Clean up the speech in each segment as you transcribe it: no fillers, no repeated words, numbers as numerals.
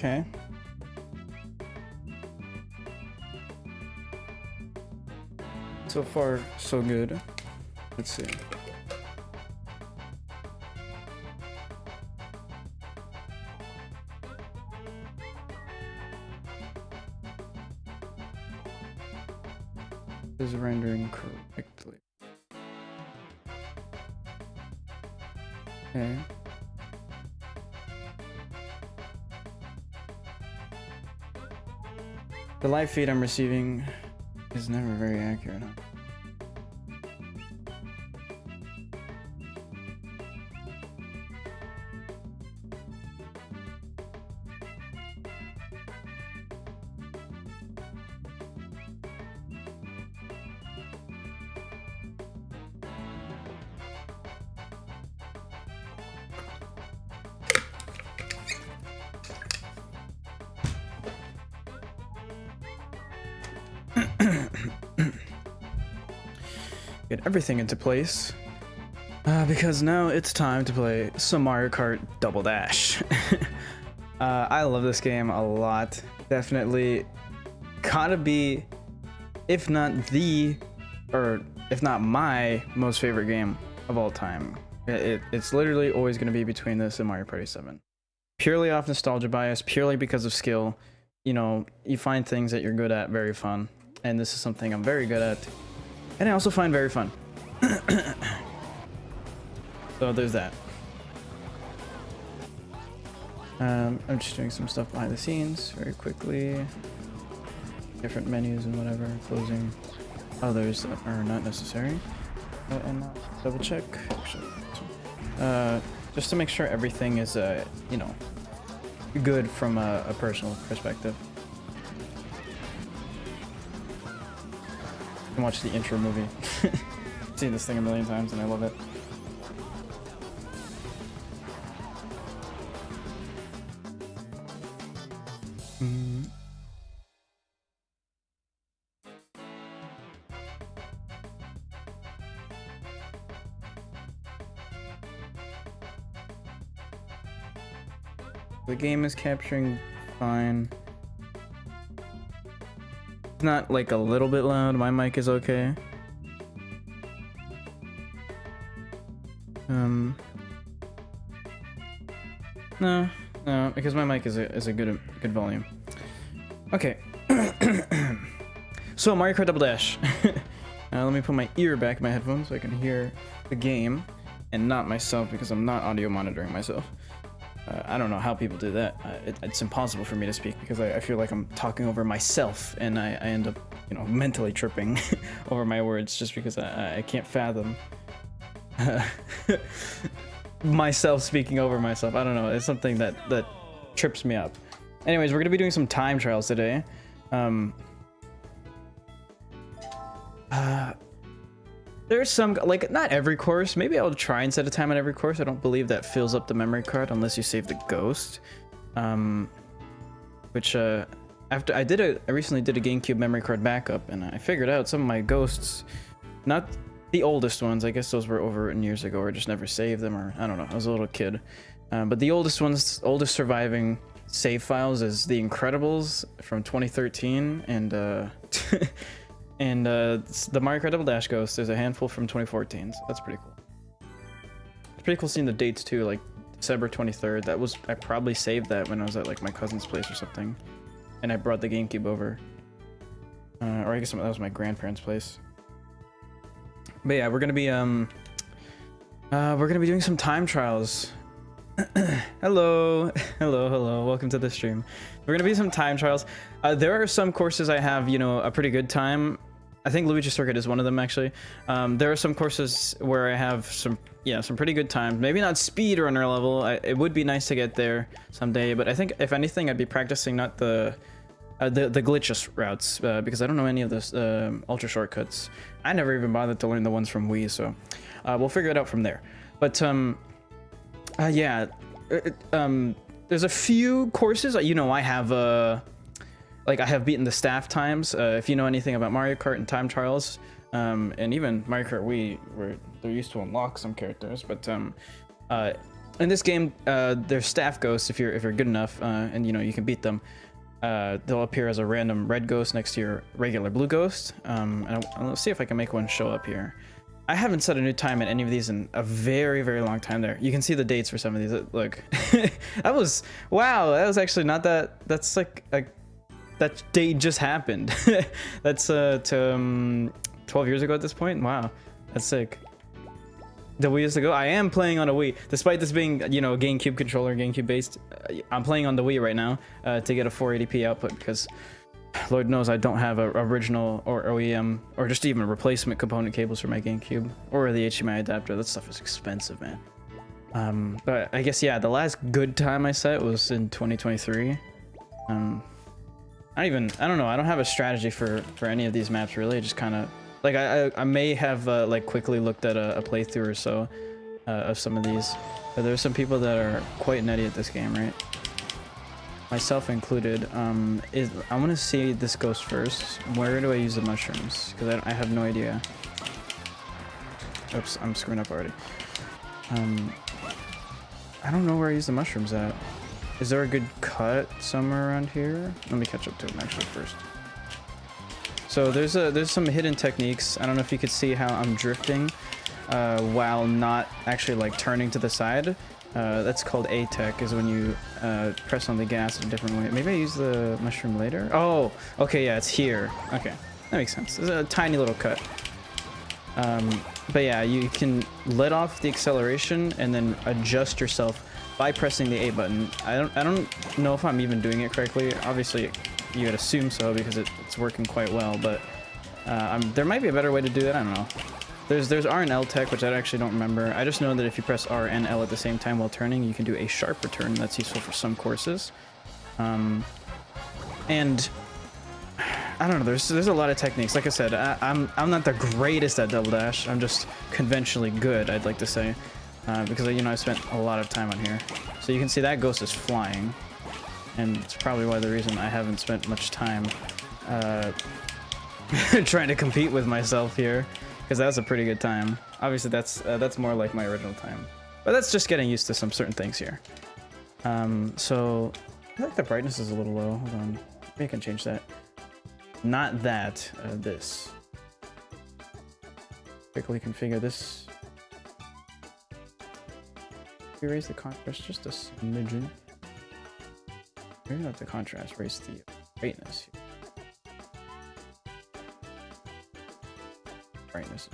Okay. So far, so good. Let's see. Is rendering correctly. Okay. The live feed I'm receiving is never very accurate. Get everything into place because now it's time to play some Mario Kart Double Dash. I love this game a lot. Definitely gotta be, if not the, or if not my most favorite game of all time. It's literally always going to be between this and Mario Party 7. Purely off nostalgia bias, purely because of skill. You know, you find things that you're good at very fun, and this is something I'm very good at. And I also find very fun. So there's that. I'm just doing some stuff behind the scenes very quickly. Different menus and whatever. Closing others that are not necessary. And double check. Just to make sure everything is, you know, good from a personal perspective. You can watch the intro movie. I've seen this thing a million times and I love it. The game is capturing fine. It's not like a little bit loud. My mic is okay. No, because my mic is a good volume. Okay. So Mario Kart Double Dash. Let me put my ear back in my headphones so I can hear the game and not myself because I'm not audio monitoring myself. I don't know how people do that. It's impossible for me to speak because I feel like I'm talking over myself and I end up, you know, mentally tripping over my words just because I can't fathom myself speaking over myself. I don't know. It's something that trips me up. Anyways, we're going to be doing some time trials today. There's some, like, not every course. Maybe I'll try and set a time on every course. I don't believe that fills up the memory card unless you save the ghost. Which, after I recently did a GameCube memory card backup, and I figured out some of my ghosts, not the oldest ones, I guess those were overwritten years ago, or just never saved them, or I don't know, I was a little kid. But the oldest surviving save files is The Incredibles from 2013, and and the Mario Kart Double Dash Ghost. There's a handful from 2014, so that's pretty cool. It's pretty cool seeing the dates too, like December 23rd. That was, I probably saved that when I was at like my cousin's place or something, and I brought the GameCube over. Or I guess that was my grandparents' place. But yeah, we're gonna be doing some time trials. Hello, welcome to the stream. We're gonna be some time trials. There are some courses I have, you know, a pretty good time. I think Luigi Circuit is one of them, actually. There are some courses where I have some pretty good times. Maybe not speedrunner level. It would be nice to get there someday, but I think if anything, I'd be practicing not the glitchless routes because I don't know any of those ultra shortcuts. I never even bothered to learn the ones from Wii, so we'll figure it out from there. But yeah, there's a few courses, you know, I have like I have beaten the staff times. If you know anything about Mario Kart and time trials, and even Mario Kart Wii, where they're used to unlock some characters, but In this game, there's staff ghosts if you're good enough, and you know you can beat them. They'll appear as a random red ghost next to your regular blue ghost. And I'll see if I can make one show up here. I haven't set a new time in any of these in a very, very long time there. You can see the dates for some of these. Look, wow, that was actually not that, that's like, that date just happened. That's 12 years ago at this point. Wow, that's sick. The Wii is to go. I am playing on a Wii, despite this being, you know, a GameCube controller, GameCube based. I'm playing on the Wii right now to get a 480p output because Lord knows I don't have a original or OEM or just even replacement component cables for my GameCube or the HDMI adapter. That stuff is expensive, man. But I guess, yeah, the last good time I set was in 2023. I don't know. I don't have a strategy for any of these maps really. I just kind of like I may have like quickly looked at a playthrough or so of some of these. But there's some people that are quite nutty at this game, right? Myself included. I want to see this ghost first. Where do I use the mushrooms? Because I have no idea. Oops, I'm screwing up already. I don't know where I use the mushrooms at. Is there a good cut somewhere around here? Let me catch up to them actually first. So there's some hidden techniques. I don't know if you could see how I'm drifting while not actually like turning to the side. That's called A-Tech, is when you press on the gas in a different way. Maybe I use the mushroom later? Oh, okay, yeah, it's here. Okay, that makes sense. There's a tiny little cut. But yeah, you can let off the acceleration and then adjust yourself by pressing the A button. I don't know if I'm even doing it correctly. Obviously, you would assume so because it's working quite well, but there might be a better way to do that. I don't know. There's R and L tech, which I actually don't remember. I just know that if you press R and L at the same time while turning, you can do a sharp return. That's useful for some courses. And I don't know. There's a lot of techniques. Like I said, I'm not the greatest at double dash. I'm just conventionally good, I'd like to say, because you know I spent a lot of time on here. So you can see that ghost is flying, and it's probably why the reason I haven't spent much time trying to compete with myself here. Because that was a pretty good time. Obviously, that's more like my original time, but that's just getting used to some certain things here. So I feel like the brightness is a little low. Hold on, maybe I can change that. Not that. This. Quickly configure this. We raise the contrast just a smidgen. Maybe not the contrast. Raise the brightness here. Brightness.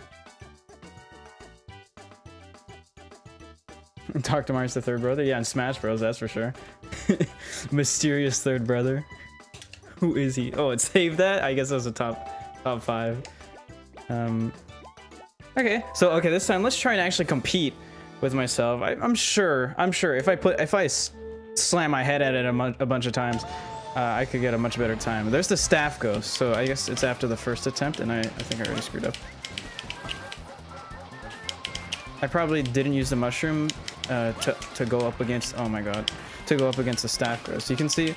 Dr. Mario's the third brother? Yeah, in Smash Bros, that's for sure. Mysterious third brother. Who is he? Oh, it saved that? I guess that was a top 5. Okay, so okay, this time let's try and actually compete with myself. I'm sure if I slam my head at it a bunch of times, I could get a much better time. There's the staff ghost, so I guess it's after the first attempt, and I think I already screwed up. I probably didn't use the mushroom to go up against, oh my god, to go up against the staff ghost. You can see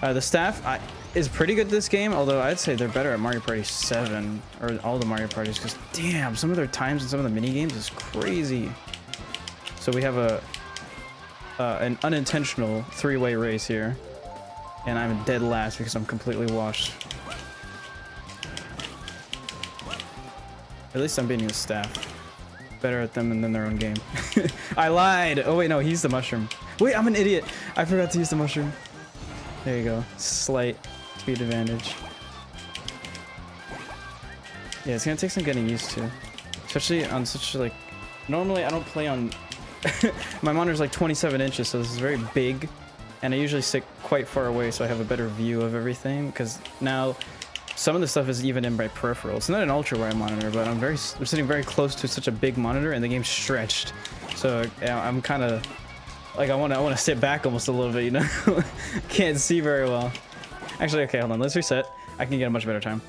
the staff is pretty good this game, although I'd say they're better at Mario Party 7 or all the Mario Parties, because damn, some of their times in some of the mini games is crazy. So we have an unintentional 3-way race here, and I'm dead last because I'm completely washed. At least I'm beating the staff. Better at them than their own game. I lied. Oh wait, no, he's the mushroom. Wait, I'm an idiot. I forgot to use the mushroom. There you go. Slight speed advantage. Yeah, it's gonna take some getting used to, especially on such like. Normally, I don't play on. My monitor's like 27 inches, so this is very big, and I usually sit quite far away, so I have a better view of everything. Because now, some of the stuff is even in my peripheral. It's not an ultra-wide monitor, but I'm sitting very close to such a big monitor, and the game's stretched. So I'm kind of like I want to sit back almost a little bit, you know. Can't see very well. Actually, okay, hold on. Let's reset. I can get a much better time.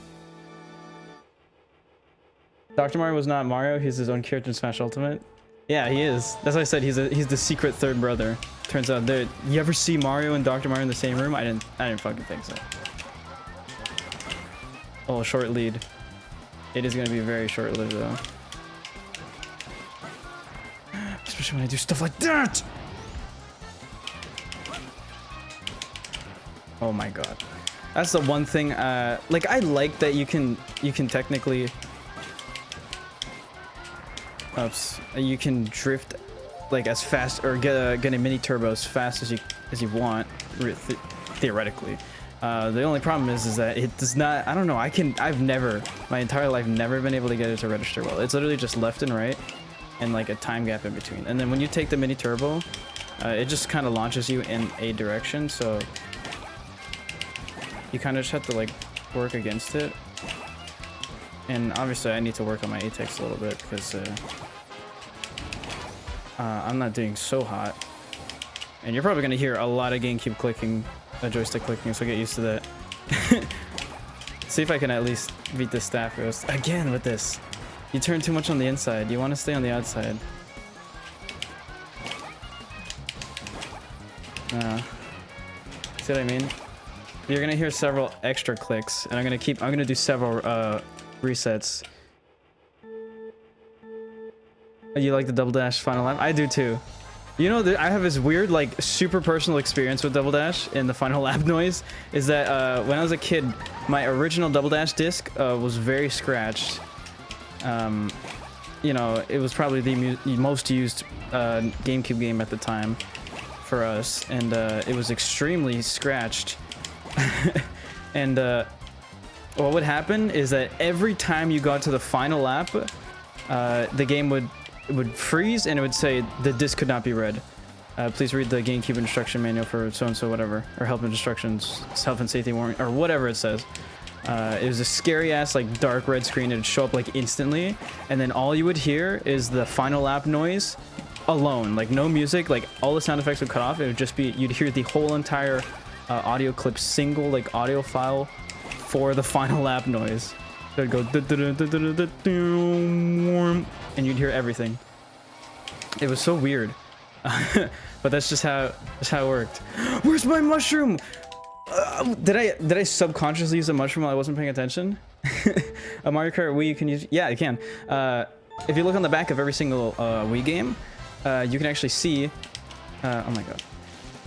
Dr. Mario was not Mario. He's his own character in Smash Ultimate. Yeah, he is. That's why I said he's the secret third brother. Turns out that you ever see Mario and Dr. Mario in the same room? I didn't fucking think so. Oh, short lead. It is gonna be very short-lived though. Especially when I do stuff like that! Oh my god. That's the one thing, like I like that you can technically, oops, you can drift like as fast or get a mini turbo as fast as you want, theoretically. The only problem is that it does not, I don't know, I've never, my entire life, never been able to get it to register well. It's literally just left and right and like a time gap in between. And then when you take the mini turbo, it just kind of launches you in a direction, so you kind of just have to like work against it. And obviously I need to work on my ATEX a little bit because I'm not doing so hot. And you're probably gonna hear a lot of GameCube clicking, joystick clicking, so get used to that. See if I can at least beat this staff ghost. Again with this. You turn too much on the inside. You want to stay on the outside. See what I mean? You're gonna hear several extra clicks, and I'm gonna do several resets. You like the double dash final lap? I do too. You know that I have this weird, like, super personal experience with double dash and the final lap noise. Is that when I was a kid, my original double dash disc was very scratched. You know, it was probably the most used GameCube game at the time for us, and it was extremely scratched. And what would happen is that every time you got to the final lap, the game would freeze and it would say the disc could not be read. Please read the GameCube instruction manual for so-and-so whatever, or help instructions, health and safety warning, or whatever it says. It was a scary ass like dark red screen. It'd show up like instantly, and then all you would hear is the final lap noise alone, like no music, like all the sound effects would cut off. It would just be, you'd hear the whole entire audio clip, single like audio file for the final lap noise. So it'd go and you'd hear everything. It was so weird. But that's just how it worked. Where's my mushroom? Did I subconsciously use a mushroom while I wasn't paying attention? A Mario Kart Wii you can use, yeah, you can. If you look on the back of every single Wii game, you can actually see, oh my god,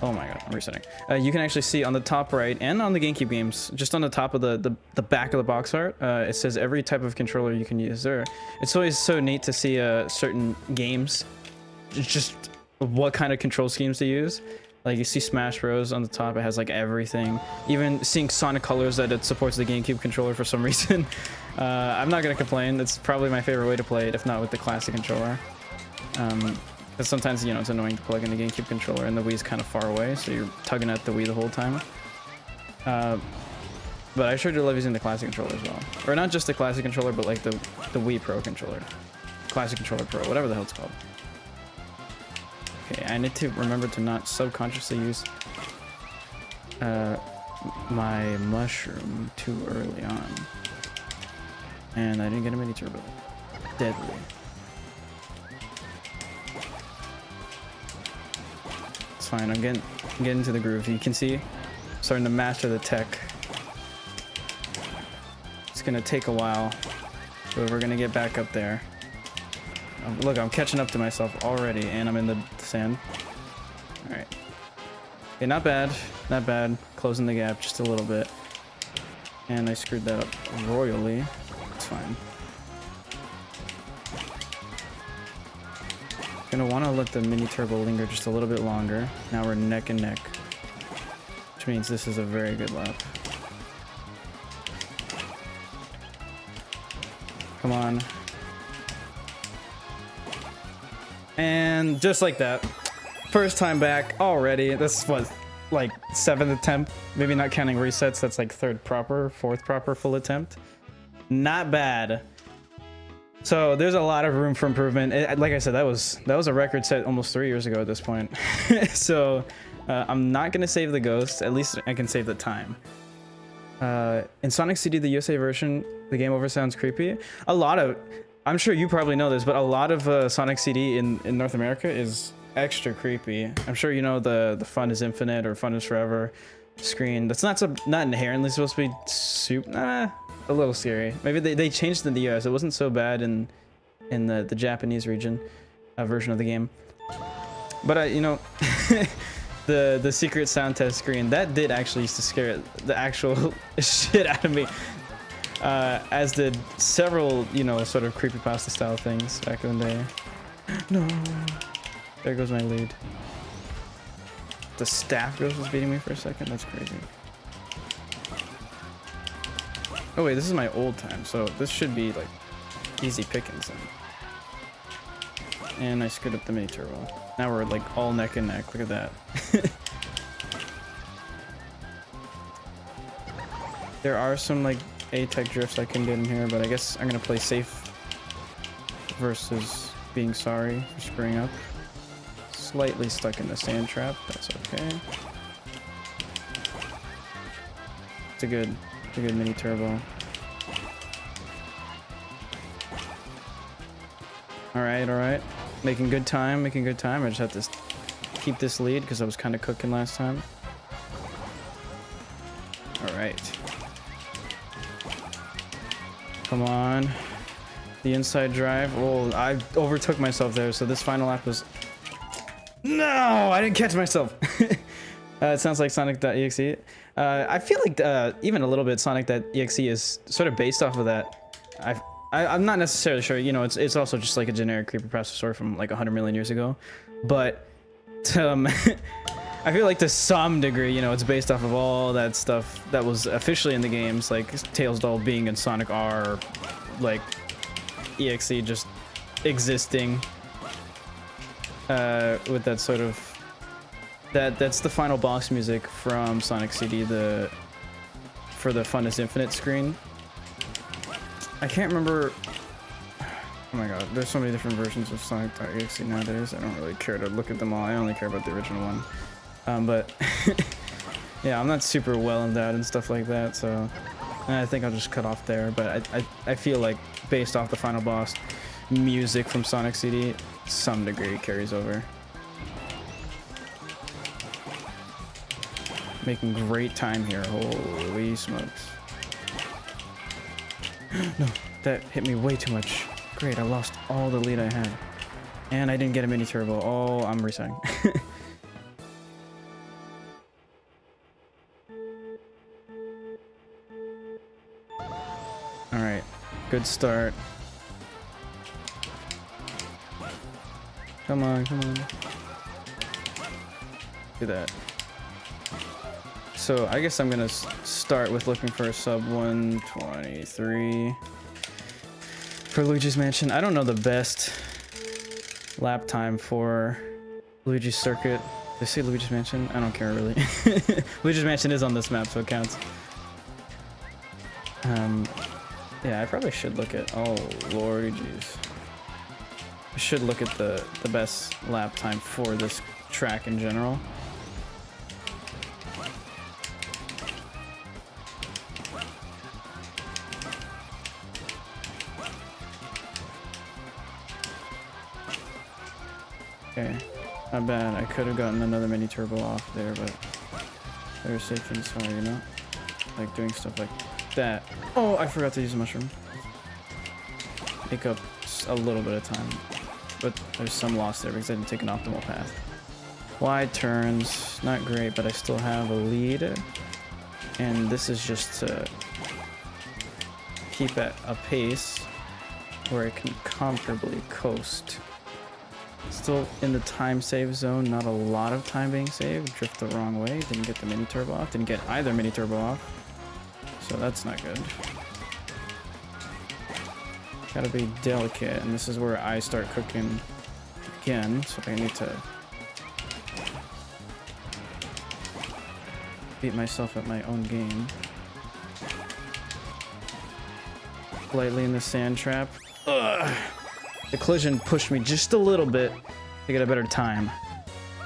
I'm resetting. You can actually see on the top right and on the GameCube games, just on the top of the back of the box art, it says every type of controller you can use there. It's always so neat to see certain games, just what kind of control schemes to use. Like you see Smash Bros on the top, it has like everything. Even seeing Sonic Colors that it supports the GameCube controller for some reason. I'm not gonna complain. It's probably my favorite way to play it, if not with the classic controller. Because sometimes, you know, it's annoying to plug in the GameCube controller and the Wii's kind of far away, so you're tugging at the Wii the whole time. But I sure do love using the classic controller as well. Or not just the classic controller, but like the Wii Pro controller. Classic controller Pro, whatever the hell it's called. Okay, I need to remember to not subconsciously use my mushroom too early on. And I didn't get a mini turbo. Deadly. It's fine, I'm getting into the groove. You can see I'm starting to master the tech. It's gonna take a while, but we're gonna get back up there. Look, I'm catching up to myself already, and I'm in the sand. Alright. Okay, not bad. Not bad. Closing the gap just a little bit. And I screwed that up royally. It's fine. Gonna want to let the mini turbo linger just a little bit longer. Now we're neck and neck. Which means this is a very good lap. Come on. And just like that, first time back already. This is what, like 7th attempt, maybe not counting resets. That's like 4th proper full attempt. Not bad. So there's a lot of room for improvement. Like I said, that was a record set almost 3 years ago at this point. So I'm not gonna save the ghost. At least I can save the time. In Sonic CD, the USA version, the game over sounds creepy. I'm sure you probably know this, but a lot of Sonic CD in North America is extra creepy. I'm sure you know the fun is infinite or fun is forever screen. That's not inherently supposed to be super, a little scary. Maybe they changed it in the US. It wasn't so bad in the Japanese region version of the game. But you know, the secret sound test screen, that did actually used to scare the actual shit out of me. As did several, you know, sort of creepypasta style things back in the day. No. There goes my lead. The staff ghost was beating me for a second. That's crazy. Oh wait, this is my old time, so this should be like easy pickings then. And I screwed up the mini turbo. Now we're like all neck and neck. Look at that. There are some like A-type drifts I can get in here, but I guess I'm gonna play safe versus being sorry for screwing up. Slightly stuck in the sand trap. That's okay. It's a good mini turbo. All right. Making good time. I just have to keep this lead because I was kind of cooking last time. All right. Come on. The inside drive. Oh, I overtook myself there, so this final lap was... No! I didn't catch myself. It sounds like Sonic.exe. I feel like even a little bit Sonic.exe is sort of based off of that. I'm not necessarily sure, you know, it's also just like a generic creepypasta story from like 100 million years ago, but I feel like to some degree, you know, it's based off of all that stuff that was officially in the games, like Tails Doll being in Sonic R, or, like EXE just existing with that sort of that's the final boss music from Sonic CD for the Fun is Infinite screen. I can't remember. Oh my god, there's so many different versions of Sonic.exe nowadays. I don't really care to look at them all. I only care about the original one. But yeah, I'm not super well endowed and stuff like that, so I think I'll just cut off there. But I feel like based off the final boss music from Sonic CD, some degree carries over. Making great time here. Holy smokes. No, that hit me way too much. Great, I lost all the lead I had. And I didn't get a mini turbo. Oh, I'm resetting. Alright, good start. Come on. Do that. So I guess I'm gonna start with looking for a sub 123 for Luigi's Mansion. I don't know the best lap time for Luigi's Circuit. Did I say Luigi's Mansion? I don't care really. Luigi's Mansion is on this map, so it counts. Yeah, I probably should look at... Oh, lordy jeez. I should look at the best lap time for this track in general. Okay, not bad. I could have gotten another mini turbo off there, but better safe than sorry, you know? Like doing stuff like that. Oh, I forgot to use a mushroom. Make up a little bit of time, but there's some loss there because I didn't take an optimal path. Wide turns, not great, but I still have a lead. And this is just to keep at a pace where I can comfortably coast. Still in the time save zone, not a lot of time being saved. Drift the wrong way, didn't get the mini turbo off, didn't get either mini turbo off. So that's not good. Gotta be delicate, and this is where I start cooking again, so I need to beat myself at my own game. Lightly in the sand trap. Ugh. The collision pushed me just a little bit to get a better time.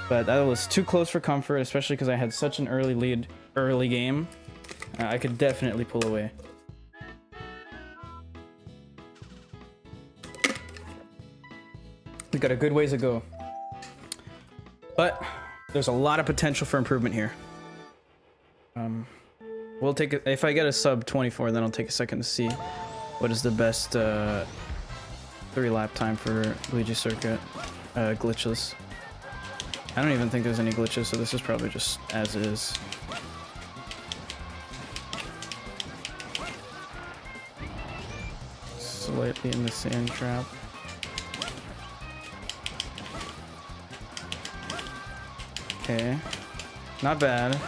But that was too close for comfort, especially because I had such an early lead early game. I could definitely pull away. We got a good ways to go. But there's a lot of potential for improvement here. We'll take it if I get a sub 24, then I'll take a second to see what is the best 3 lap time for Luigi Circuit, glitchless. I don't even think there's any glitches, so this is probably just as is. Slightly in the sand trap. Okay. Not bad.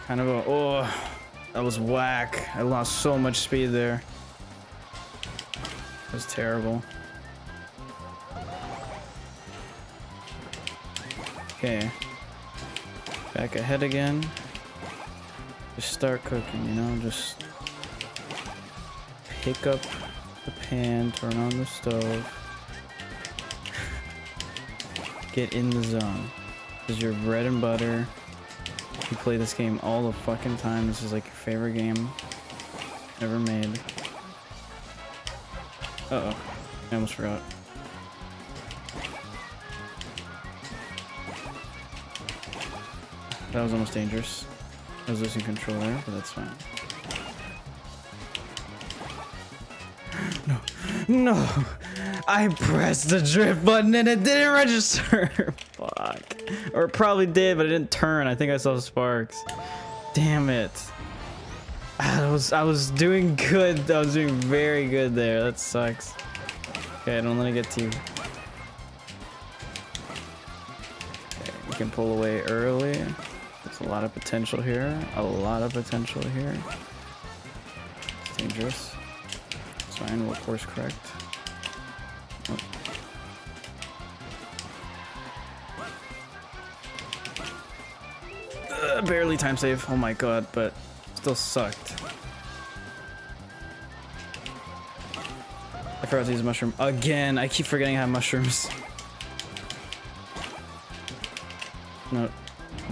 Kind of a... Oh, that was whack. I lost so much speed there. That was terrible. Okay. Back ahead again. Just start cooking, you know? Just pick up the pan, turn on the stove. Get in the zone. This is your bread and butter. You play this game all the fucking time. This is like your favorite game ever made. Uh-oh. I almost forgot. That was almost dangerous. I was losing control there, but that's fine. No. No! I pressed the drift button and it didn't register! Fuck. Or it probably did, but it didn't turn. I think I saw sparks. Damn it. I was doing good. I was doing very good there. That sucks. Okay, don't let it get to you. Okay, you can pull away early. There's a lot of potential here. A lot of potential here. It's dangerous. It's fine, we'll course correct. Oh. Barely time save. Oh my god, but still sucked. I forgot to use a mushroom again. I keep forgetting I have mushrooms. No,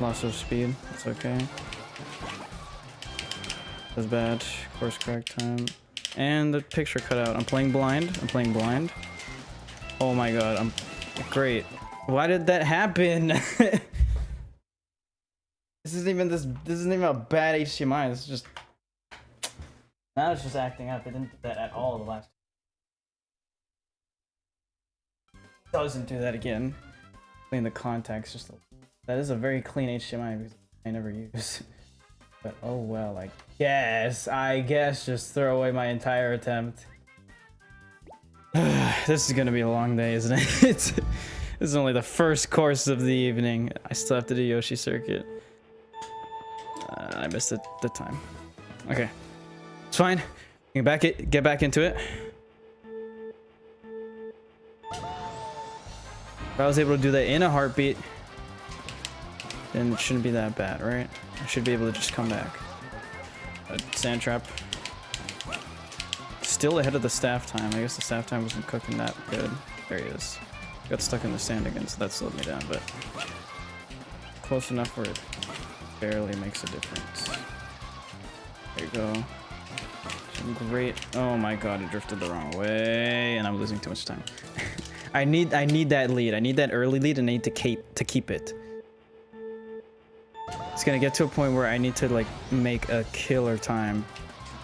loss of speed. It's okay. That's bad. Course correct time. And the picture cut out. I'm playing blind. I'm playing blind. Oh my god. I'm great. Why did that happen? This isn't even a bad HDMI. This is just... Now it's just acting up. It didn't do that at all the last... Doesn't do that again. Clean the contacts. Just that is a very clean HDMI because I never use. But oh well, I guess just throw away my entire attempt. This is gonna be a long day, isn't it? This is only the first course of the evening. I still have to do Yoshi Circuit. I missed the time. Okay, it's fine. Get back into it. If I was able to do that in a heartbeat, then it shouldn't be that bad, right? I should be able to just come back. Sand trap. Still ahead of the staff time. I guess the staff time wasn't cooking that good. There he is. Got stuck in the sand again, so that slowed me down, but close enough where it barely makes a difference. There you go. Some great. Oh my god, it drifted the wrong way, and I'm losing too much time. I need that lead. I need that early lead, and I need to keep it. It's gonna get to a point where I need to like make a killer time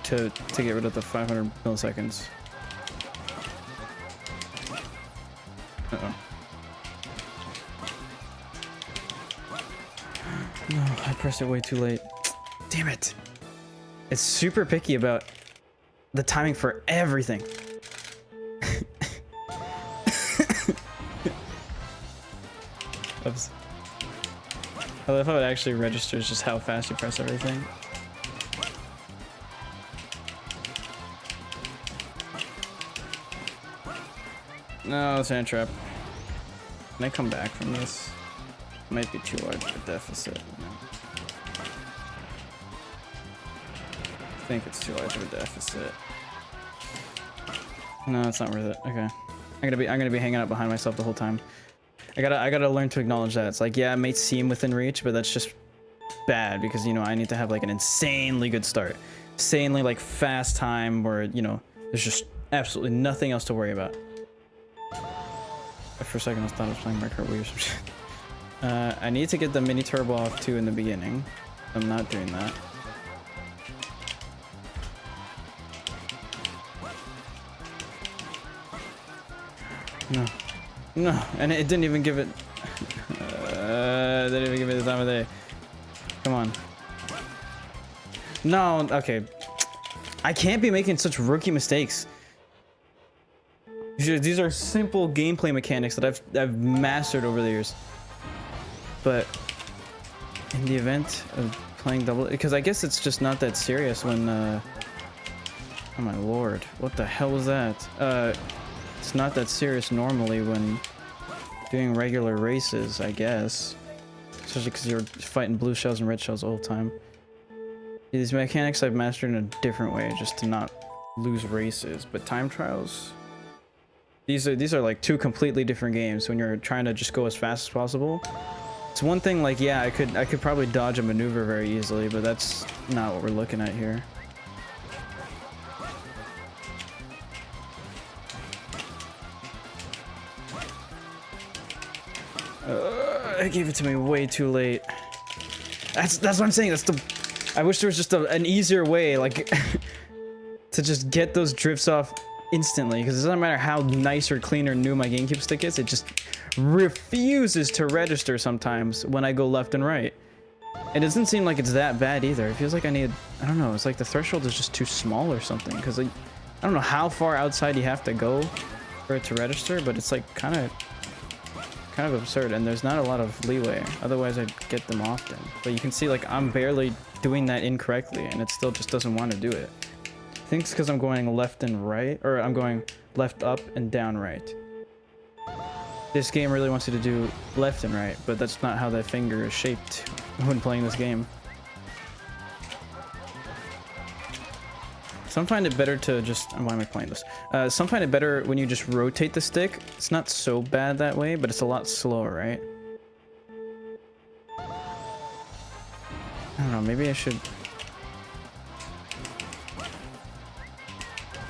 to get rid of the 500 milliseconds. Uh-oh. No, I pressed it way too late. Damn it. It's super picky about the timing for everything. Oops. I love how it actually registers just how fast you press everything. No, sand trap. Can I come back from this? Might be too large of a deficit. I think it's too large of a deficit. No, it's not worth it. Okay. I'm gonna be hanging out behind myself the whole time. I gotta learn to acknowledge that. It's like, yeah, it may seem within reach, but that's just bad because, you know, I need to have like an insanely good start. Insanely like fast time where, you know, there's just absolutely nothing else to worry about. For a second I thought I was playing Kart or some shit. I need to get the mini turbo off too in the beginning. I'm not doing that. No. No, and it didn't even give it They didn't even give me the time of day. Come on. No, okay. I can't be making such rookie mistakes. These are simple gameplay mechanics that I've mastered over the years. But in the event of playing double, because I guess it's just not that serious when oh my lord, what the hell was that? It's not that serious normally when doing regular races, I guess. Especially because you're fighting blue shells and red shells all the time. These mechanics I've mastered in a different way just to not lose races, but time trials, these are like two completely different games. When you're trying to just go as fast as possible, it's one thing, like, yeah, I could probably dodge a maneuver very easily, but that's not what we're looking at here. I gave it to me way too late. That's what I'm saying. I wish there was just an easier way, like, to just get those drifts off instantly, because it doesn't matter how nice or clean or new my GameCube stick is, it just refuses to register sometimes when I go left and right. It doesn't seem like it's that bad either. It feels like I don't know, it's like the threshold is just too small or something, because I don't know how far outside you have to go for it to register, but it's like kind of absurd, and there's not a lot of leeway. Otherwise I'd get them often. But you can see, like, I'm barely doing that incorrectly, and it still just doesn't want to do it. I think it's because I'm going left and right, or I'm going left up and down right. This game really wants you to do left and right, but that's not how that finger is shaped when playing this game. Some find it better to just... Why am I playing this? Some find it better when you just rotate the stick. It's not so bad that way, but it's a lot slower, right? I don't know, maybe I should...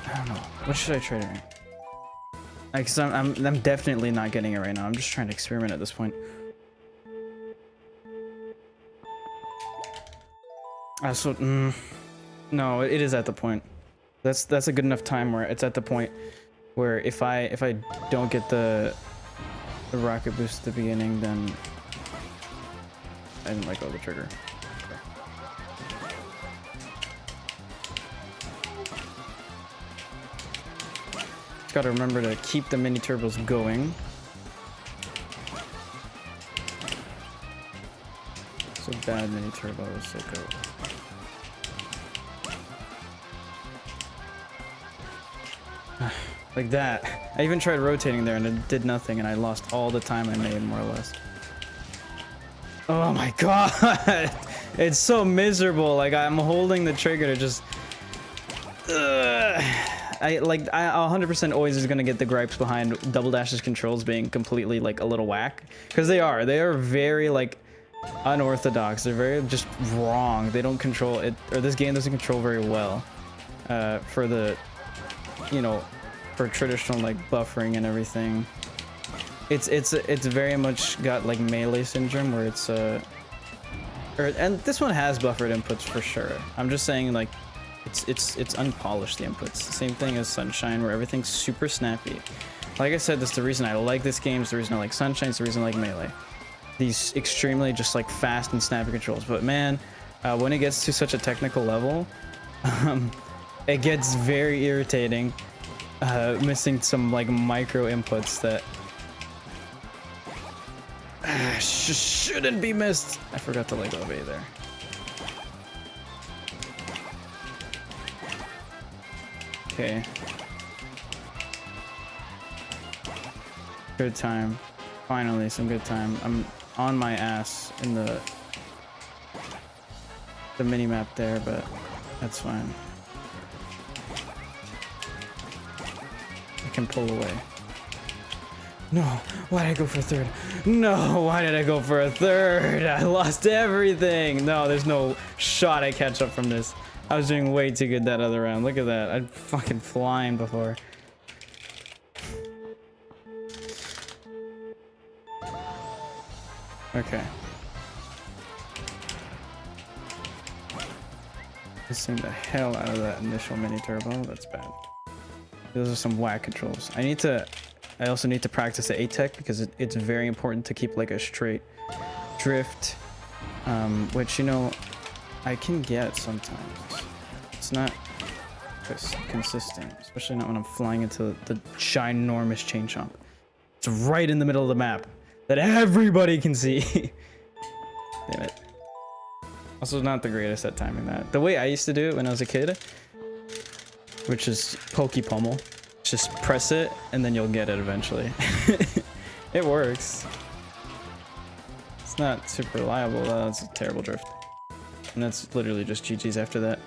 I don't know. What should I try doing? Because I'm definitely not getting it right now. I'm just trying to experiment at this point. No, it is at the point. That's a good enough time where it's at the point where if I don't get the rocket boost at the beginning, then I didn't let go of the trigger. Just gotta remember to keep the mini turbos going. So bad mini turbos, like like that. I even tried rotating there and it did nothing, and I lost all the time I made, more or less. Oh my god! It's so miserable. Like, I'm holding the trigger to just... I 100% always is gonna get the gripes behind Double Dash's controls being completely, like, a little whack. Because they are very, like, unorthodox. They're very just wrong. They don't control it, or this game doesn't control very well for the, you know, for traditional, like, buffering and everything. It's very much got, like, melee syndrome, where it's and this one has buffered inputs for sure. I'm just saying, like, it's unpolished, the inputs. Same thing as Sunshine, where everything's super snappy. Like I said, that's the reason I like this game. It's the reason I like Sunshine. It's the reason I like Melee. These extremely just, like, fast and snappy controls. But man, when it gets to such a technical level, it gets very irritating. Missing some, like, micro inputs that shouldn't be missed. I forgot to let go of A there. Okay. Good time. Finally, some good time. I'm on my ass in the mini-map there, but that's fine. I can pull away. No, why did I go for a third? No, why did I go for a third? I lost everything. No, there's no shot I catch up from this. I was doing way too good that other round. Look at that. I'm fucking flying before. Okay. Missing the hell out of that initial mini turbo. That's bad. Those are some whack controls. I also need to practice the A-Tech, because it's very important to keep, like, a straight drift, which, you know, I can get sometimes. It's not consistent, especially not when I'm flying into the ginormous chain chomp. It's right in the middle of the map that everybody can see. Damn it. Also not the greatest at timing that. The way I used to do it when I was a kid, which is pokey pummel. Just press it and then you'll get it eventually. It works. It's not super reliable though. It's a terrible drift. And that's literally just GG's after that.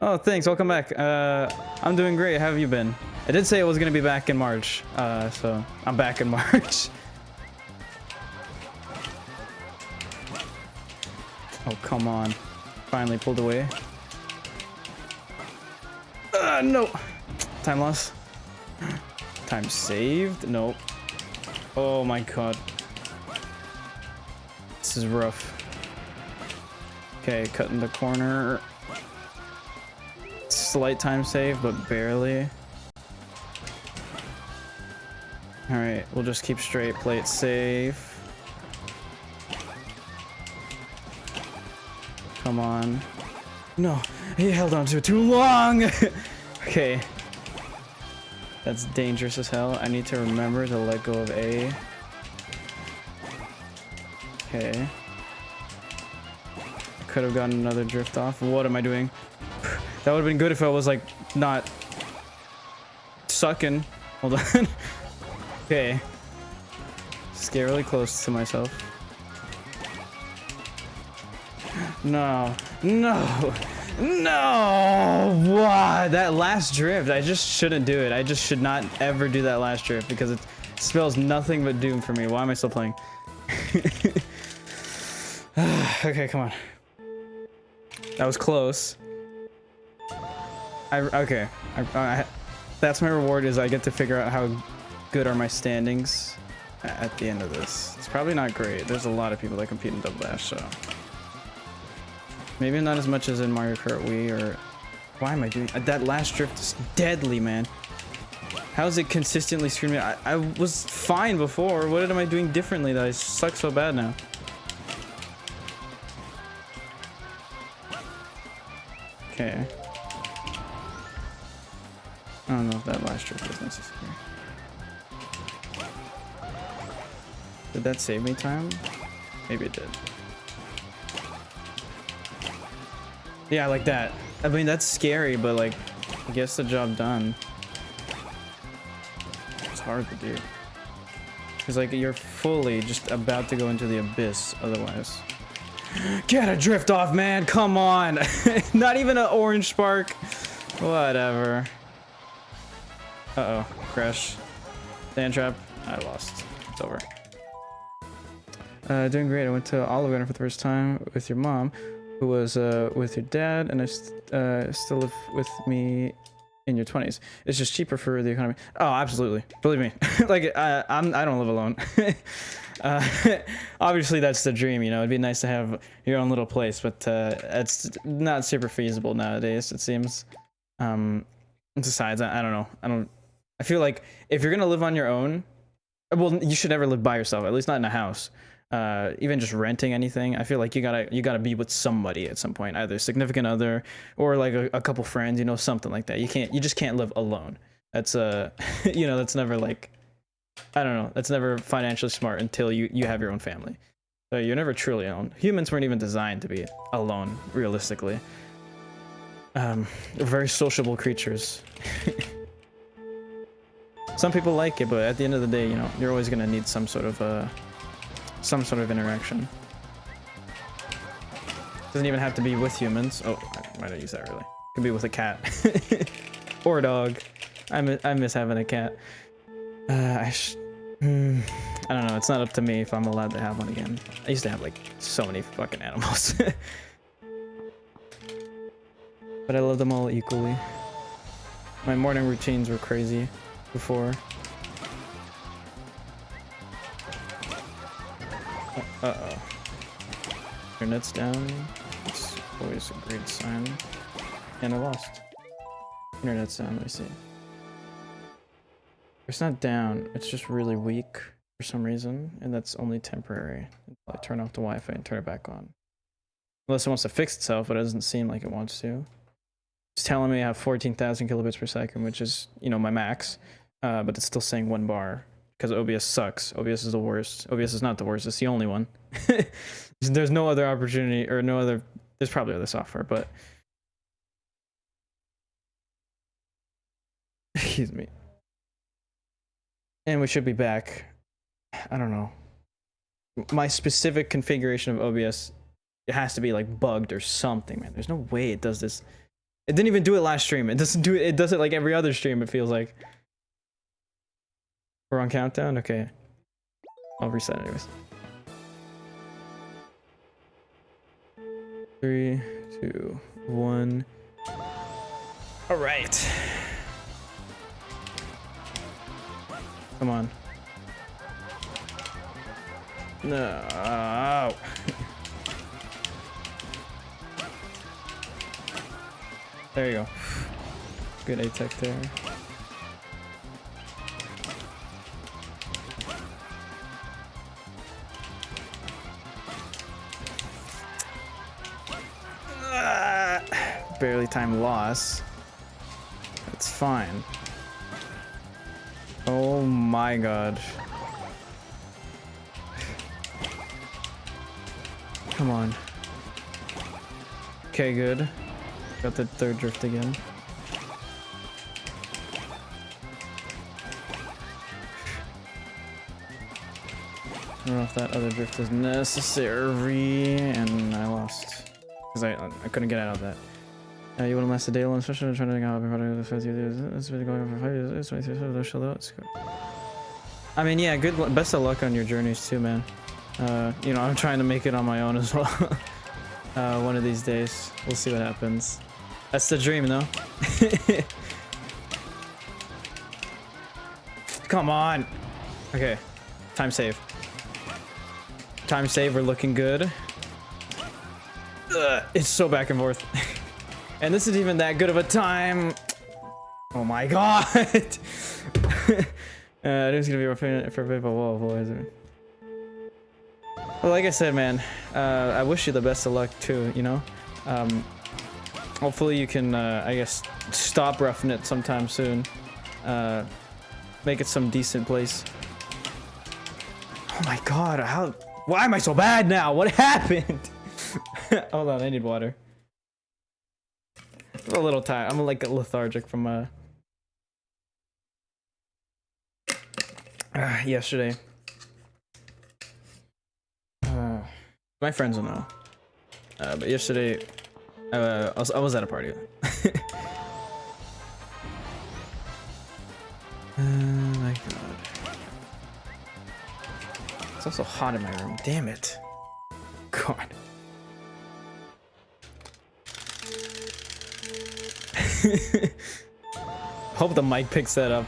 Oh, thanks. Welcome back. I'm doing great. How have you been? I did say I was going to be back in March. So I'm back in March. Oh, come on. Finally pulled away. No. Time loss. Time saved. Nope. Oh my god. This is rough. Okay, cutting the corner. Slight time save, but barely. Alright, we'll just keep straight, play it safe. Come on. No, he held on to it too long! Okay. That's dangerous as hell. I need to remember to let go of A. Okay. I could have gotten another drift off. What am I doing? That would have been good if I was like not sucking. Hold on. Okay. Just get really close to myself. No. No. No. What? That last drift. I just shouldn't do it. I just should not ever do that last drift because it spells nothing but doom for me. Why am I still playing? Okay, come on. That was close. Okay. That's my reward, is I get to figure out how good are my standings at the end of this. It's probably not great. There's a lot of people that compete in Double Dash, so maybe not as much as in Mario Kart Wii. Or why am I doing that? Last drift is deadly, man. How is it consistently screwing me? I was fine before. What am I doing differently that I suck so bad now? Okay. I don't know if that last drift was necessary. Did that save me time? Maybe it did. Yeah, like that. I mean, that's scary, but like, it gets the job done. It's hard to do. Because like, you're fully just about to go into the abyss otherwise. Get a drift off, man! Come on! Not even an orange spark. Whatever. Uh-oh. Crash. Sand trap. I lost. It's over. Doing great. I went to Olive Garden for the first time with your mom, who was with your dad, and I still live with me in your 20s. It's just cheaper for the economy. Oh, absolutely. Believe me. Like, I don't live alone. Obviously, that's the dream, you know. It'd be nice to have your own little place, but it's not super feasible nowadays, it seems. Besides, I don't know. I feel like if you're gonna live on your own, well, you should never live by yourself. At least not in a house. Even just renting anything, I feel like you gotta be with somebody at some point, either a significant other or like a couple friends, you know, something like that. You just can't live alone. That's you know, that's never like, I don't know, that's never financially smart until you have your own family. So you're never truly alone. Humans weren't even designed to be alone, realistically. They're very sociable creatures. Some people like it, but at the end of the day, you know, you're always gonna need some sort of interaction. Doesn't even have to be with humans. Oh, I might have used that early. Could be with a cat or a dog. I miss having a cat. I don't know. It's not up to me if I'm allowed to have one again. I used to have like so many fucking animals. But I love them all equally. My morning routines were crazy before. Uh-oh. Internet's down. It's always a great sign. And I lost. Internet's down, let me see. It's not down, it's just really weak. for some reason, and that's only temporary until I turn off the Wi-Fi and turn it back on. Unless it wants to fix itself, but it doesn't seem like it wants to. It's telling me I have 14,000 kilobits per second, which is, you know, my max, but it's still saying 1 bar because OBS sucks. OBS is the worst. OBS is not the worst. It's the only one. There's no other opportunity or no other. There's probably other software, but excuse me. And we should be back. I don't know. My specific configuration of OBS, it has to be like bugged or something, man. There's no way it does this. It didn't even do it last stream. It doesn't do it. It does it like every other stream, it feels like. We're on countdown? Okay. I'll reset anyways. 3, 2, 1. All right. Come on. No. There you go. Good A-Tech there. Barely time loss. It's fine. Oh my god. Come on. Okay, good. Got the 3rd drift again. I don't know if that other drift is necessary, and I lost because I couldn't get out of that. You wouldn't last a day alone, especially trying to out it's been going on for 5 years. I mean, yeah, good. Best of luck on your journeys too, man. You know, I'm trying to make it on my own as well. One of these days, we'll see what happens. That's the dream, though. Come on. Okay, time save. Time save. We're looking good. It's so back and forth. And this isn't even that good of a time. Oh my god. It was gonna be for a bit of a wall, boys. Well, like I said, man, I wish you the best of luck too, you know? Hopefully you can, I guess, stop roughing it sometime soon. Make it some decent place. Oh my god, why am I so bad now? What happened? Hold on, I need water. I'm a little tired. I'm like lethargic from yesterday. My friends will know. But yesterday, I was at a party. Oh my god. It's also hot in my room. Damn it. God. Hope the mic picks that up.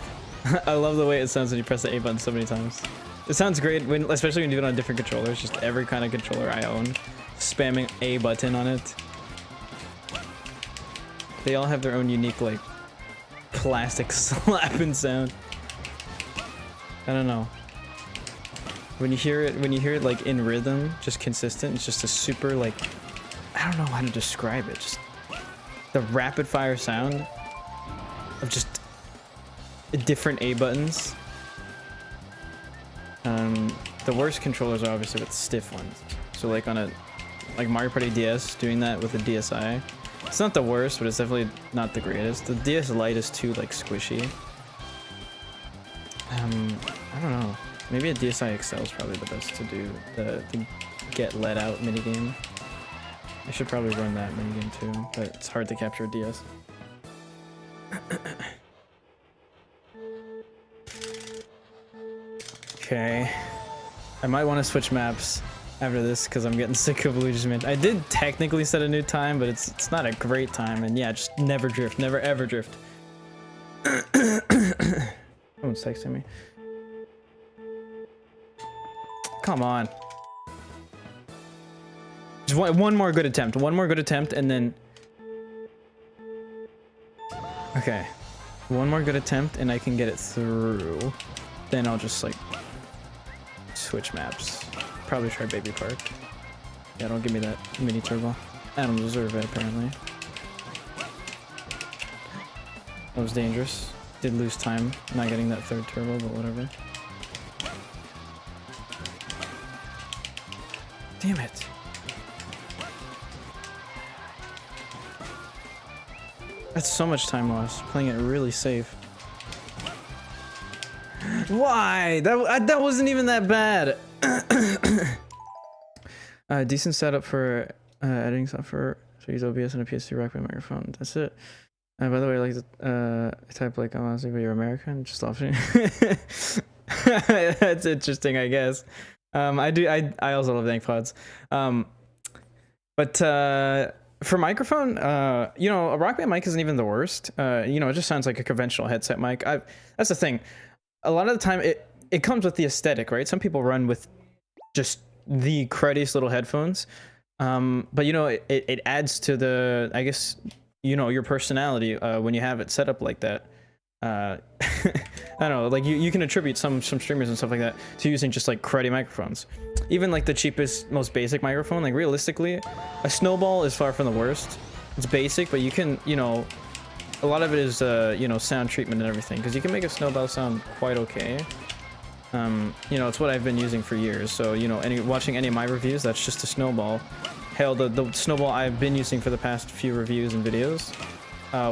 I love the way it sounds when you press the A button so many times. It sounds great when, especially when you do it on different controllers. Just every kind of controller I own, spamming A button on it. They all have their own unique, like, plastic slapping sound. I don't know. When you hear it like in rhythm, just consistent, it's just a super, like, I don't know how to describe it. Just the rapid fire sound of just different A buttons. The worst controllers are obviously with stiff ones. So like on like Mario Party DS, doing that with a DSi. It's not the worst, but it's definitely not the greatest. The DS Lite is too like squishy. I don't know. Maybe a DSi XL is probably the best to do the get let out minigame. I should probably run that minigame too, but it's hard to capture a DS. Okay. I might want to switch maps after this because I'm getting sick of Luigi's Mansion. I did technically set a new time, but it's not a great time. And yeah, just never drift. Never ever drift. Someone's texting me. Come on. Just one more good attempt. One more good attempt and then... Okay. One more good attempt and I can get it through. Then I'll just like... Twitch maps. Probably try Baby Park. Yeah, don't give me that mini turbo. I don't deserve it, apparently. That was dangerous. Did lose time not getting that third turbo, but whatever. Damn it. That's so much time lost. Playing it really safe. Why? That wasn't even that bad. Decent setup for editing software. So use OBS and a PS2 Rockband microphone. That's it. By the way, like type like I'm honestly, but you're American. Just option. That's interesting, I guess. I also love dank pods. But for microphone, you know, a Rockband mic isn't even the worst. You know, it just sounds like a conventional headset mic. That's the thing. A lot of the time, it comes with the aesthetic, right? Some people run with just the cruddiest little headphones. But you know, it adds to the, I guess, you know, your personality when you have it set up like that. I don't know, like you can attribute some streamers and stuff like that to using just like cruddy microphones. Even like the cheapest, most basic microphone, like realistically, a Snowball is far from the worst. It's basic, but you can, you know, a lot of it is, you know, sound treatment and everything, because you can make a Snowball sound quite okay. You know, it's what I've been using for years. So, you know, watching any of my reviews, that's just a Snowball. Hell, the Snowball I've been using for the past few reviews and videos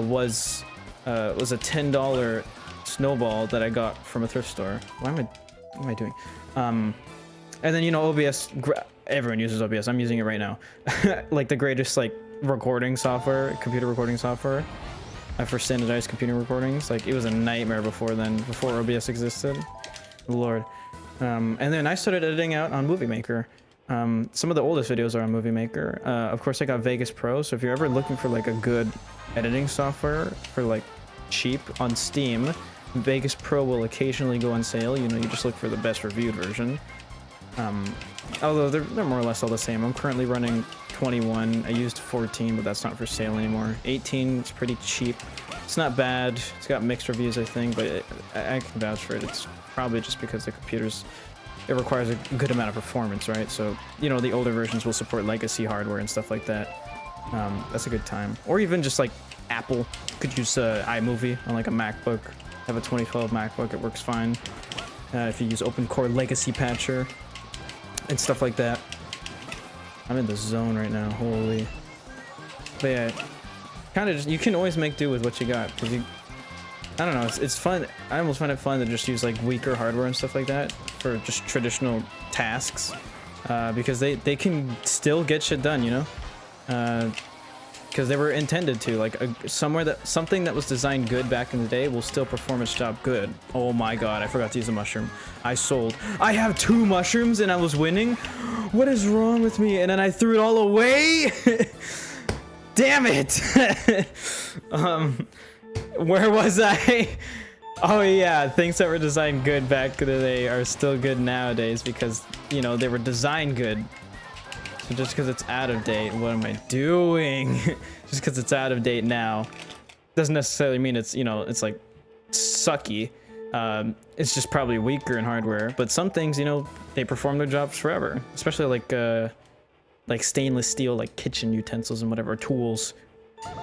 was a $10 Snowball that I got from a thrift store. What am I doing? And then, you know, OBS, everyone uses OBS. I'm using it right now. Like the greatest like recording software, computer recording software for standardized computer recordings. Like it was a nightmare before OBS existed. Lord. And then I started editing out on Movie Maker. Some of the oldest videos are on Movie Maker. Of course, I got Vegas Pro, so if you're ever looking for like a good editing software for like cheap on Steam, Vegas Pro will occasionally go on sale. You know, you just look for the best reviewed version. Although they're more or less all the same. I'm currently running 21. I used 14, but that's not for sale anymore. 18 is pretty cheap. It's not bad. It's got mixed reviews, I think, but I can vouch for it. It's probably just because the computers, it requires a good amount of performance, right? So, you know, the older versions will support legacy hardware and stuff like that. That's a good time. Or even just like Apple could use iMovie on like a MacBook. I have a 2012 MacBook, it works fine. If you use Open Core Legacy Patcher and stuff like that. I'm in the zone right now, holy. But yeah, kind of just, you can always make do with what you got, because you, I don't know, it's fun. I almost find it fun to just use like weaker hardware and stuff like that for just traditional tasks, because they can still get shit done, you know? Because they were intended to, like something that was designed good back in the day will still perform its job good. Oh my god, I forgot to use a mushroom. I have 2 mushrooms and I was winning. What is wrong with me? And then I threw it all away. Damn it. Where was I? Oh yeah, things that were designed good back in the day are still good nowadays because, you know, they were designed good. So just because it's out of date, what am I doing? Just because it's out of date now doesn't necessarily mean it's, you know, it's like sucky. It's just probably weaker in hardware, but some things, you know, they perform their jobs forever, especially like stainless steel, like kitchen utensils and whatever, tools.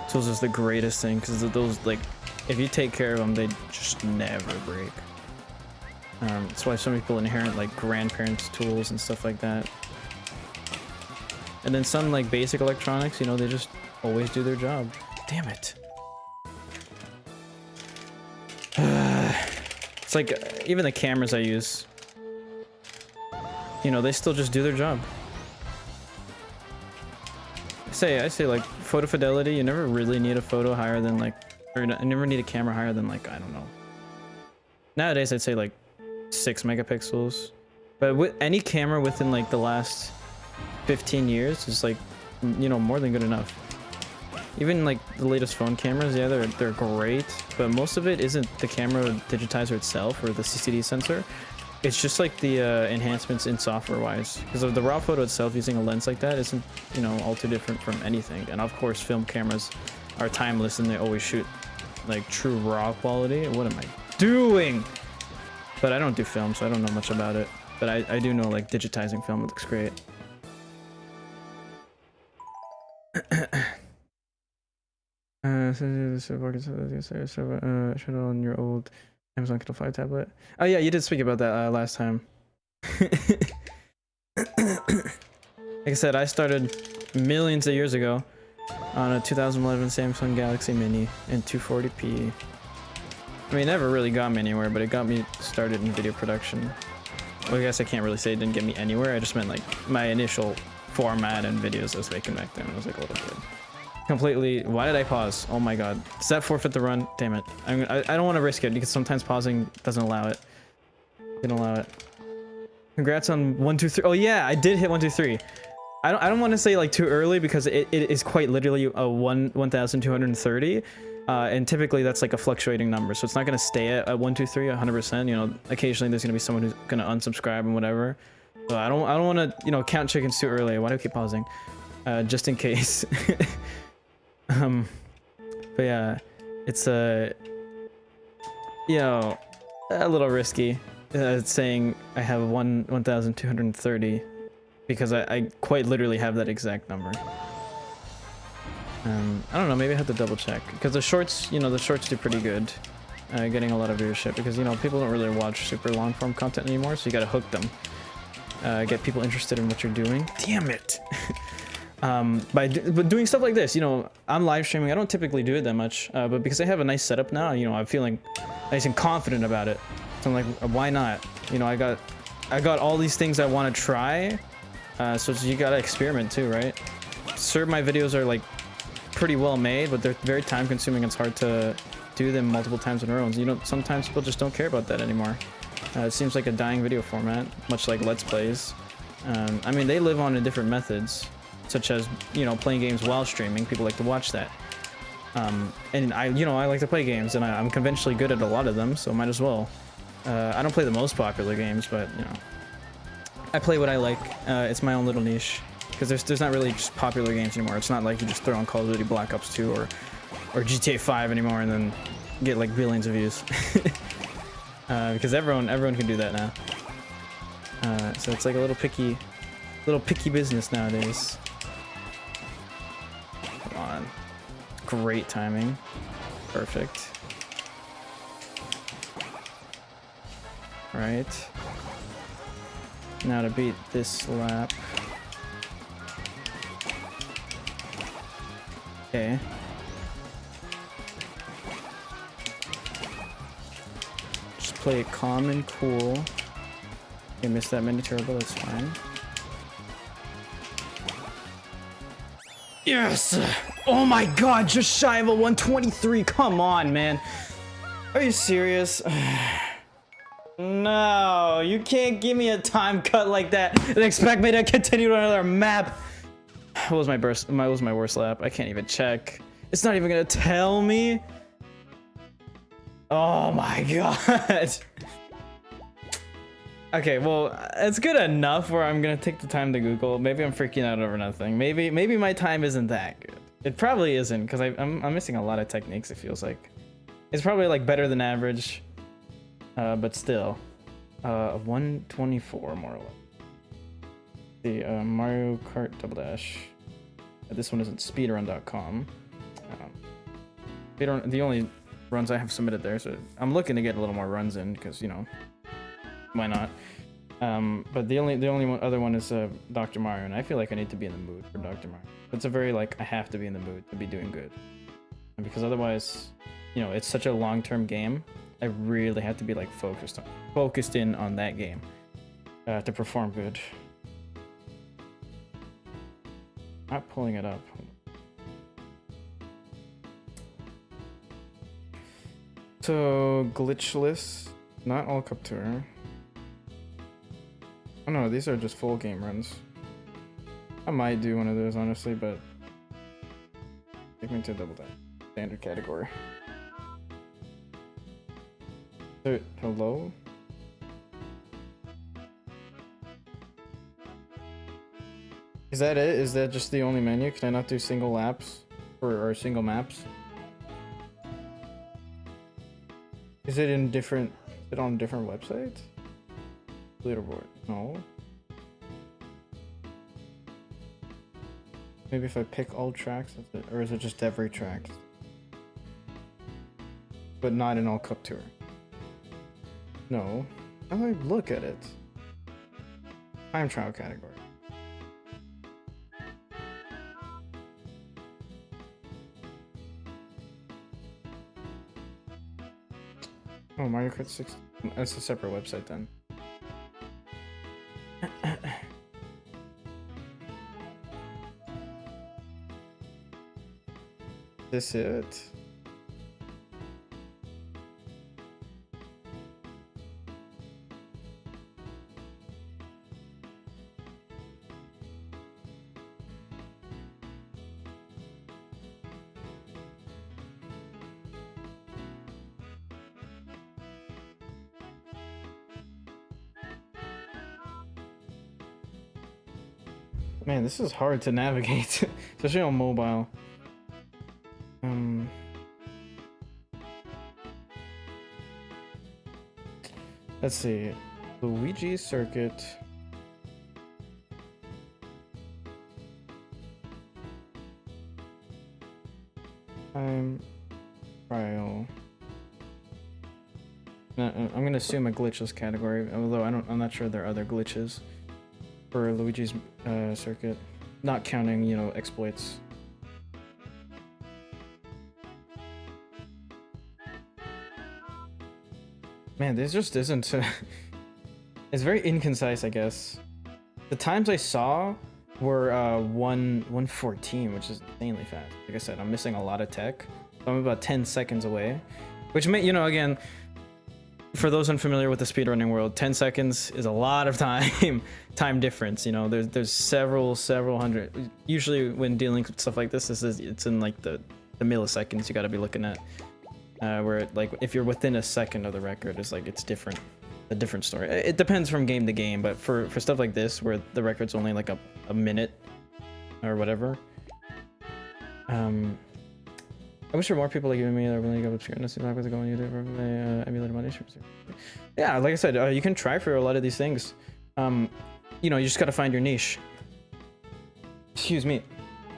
Tools is the greatest thing because those, like, if you take care of them, they just never break. That's why some people inherit like grandparents' tools and stuff like that. And then some like basic electronics, you know, they just always do their job. Damn it. It's like even the cameras I use, you know, they still just do their job. I say like photo fidelity, you never really need a photo higher than like, or you never need a camera higher than like, I don't know. Nowadays I'd say like 6 megapixels, but with any camera within like the last 15 years is like, you know, more than good enough. Even like the latest phone cameras, yeah, they're great, but most of it isn't the camera digitizer itself or the CCD sensor. It's just like the enhancements in software wise, because of the raw photo itself using a lens like that isn't, you know, all too different from anything. And of course film cameras are timeless and they always shoot like true raw quality. What am I doing? But I don't do film, so I don't know much about it. but I do know like digitizing film, it looks great. Shut on your old Amazon Kindle Fire tablet. Oh yeah, you did speak about that last time. Like I said, I started millions of years ago on a 2011 Samsung Galaxy Mini in 240p. I mean, it never really got me anywhere, but it got me started in video production. Well, I guess I can't really say it didn't get me anywhere. I just meant like my initial format and videos I was making back then. I was like a little kid. Completely. Why did I pause? Oh my god. Does that forfeit the run? Damn it. I don't want to risk it because sometimes pausing doesn't allow it. Didn't allow it. Congrats on 1, 2, 3. Oh yeah, I did hit 1, 2, 3. I don't want to say like too early because it is quite literally a 1,230. And typically that's like a fluctuating number, so it's not going to stay at 1, 2, 3 100%. You know, occasionally there's going to be someone who's going to unsubscribe and whatever. So I don't want to, you know, count chickens too early. Why do I keep pausing? Just in case. But yeah, it's you know, a little risky saying I have 1,230 because I quite literally have that exact number. I don't know, maybe I have to double check because the shorts, you know, the shorts do pretty good, getting a lot of viewership because, you know, people don't really watch super long form content anymore, so you gotta hook them, get people interested in what you're doing. Damn it. But doing stuff like this, you know, I'm live streaming. I don't typically do it that much, but because I have a nice setup now, you know, I'm feeling nice and confident about it. So I'm like, why not? You know, I got all these things I want to try, so you gotta experiment too, right? Sure, my videos are like pretty well made, but they're very time consuming. It's hard to do them multiple times in a row. And, you know, sometimes people just don't care about that anymore. It seems like a dying video format, much like Let's Plays. I mean, they live on in different methods, such as, you know, playing games while streaming. People like to watch that. And I like to play games, and I'm conventionally good at a lot of them, so might as well. I don't play the most popular games, but, you know, I play what I like. It's my own little niche. Because there's not really just popular games anymore. It's not like you just throw on Call of Duty Black Ops 2 or GTA 5 anymore and then get like billions of views. Because everyone can do that now. So it's like a little picky business nowadays. Come on. Great timing. Perfect. Right. Now to beat this lap. Okay. Just play it calm and cool. Okay, missed that mini turbo, that's fine. Yes! Oh my god, just shy of a 123. Come on, man. Are you serious? No, you can't give me a time cut like that and expect me to continue on another map. What was my worst lap? I can't even check. It's not even gonna tell me. Oh my god. Okay, well, it's good enough where I'm gonna take the time to Google. Maybe I'm freaking out over nothing. Maybe my time isn't that good. It probably isn't because I'm missing a lot of techniques. It feels like it's probably like better than average, but still, 124 more or less. The Mario Kart Double Dash. This one isn't speedrun.com. The only runs I have submitted there, so I'm looking to get a little more runs in because, you know, why not? But the only other one is Dr. Mario, and I feel like I need to be in the mood for Dr. Mario. It's a very like I have to be in the mood to be doing good, and because otherwise, you know, it's such a long-term game. I really have to be like focused in on that game to perform good. Not pulling it up. So glitchless, not all capture. Oh no, these are just full game runs. I might do one of those honestly, but take me to double that standard category. So, hello? Is that it? Is that just the only menu? Can I not do single laps or single maps? Is it on different websites? Leaderboard. No. Maybe if I pick all tracks, that's it. Or is it just every track? But not in all Cup Tour. No. How do I look at it? Time trial category. Oh, Mario Kart 6. That's a separate website then. This it? Man, this is hard to navigate, especially on mobile. Let's see. Luigi Circuit. Time trial. I'm gonna assume a glitchless category, although I'm not sure there are other glitches for Luigi's circuit, not counting, you know, exploits. Man, this just isn't. It's very inconcise, I guess. The times I saw were 1:14, which is insanely fast. Like I said, I'm missing a lot of tech. So I'm about 10 seconds away, which may, you know, again, for those unfamiliar with the speedrunning world, 10 seconds is a lot of time difference. You know, there's several hundred. Usually when dealing with stuff like this, it's in like the milliseconds you got to be looking at. Where like if you're within a second of the record, it's like it's different, a different story. It depends from game to game, but for stuff like this where the record's only like a minute or whatever, I wish there were more people like you and me that are willing to go obscureness to go on YouTube or emulate money. Yeah, like I said, you can try for a lot of these things. You know, you just gotta find your niche. Excuse me.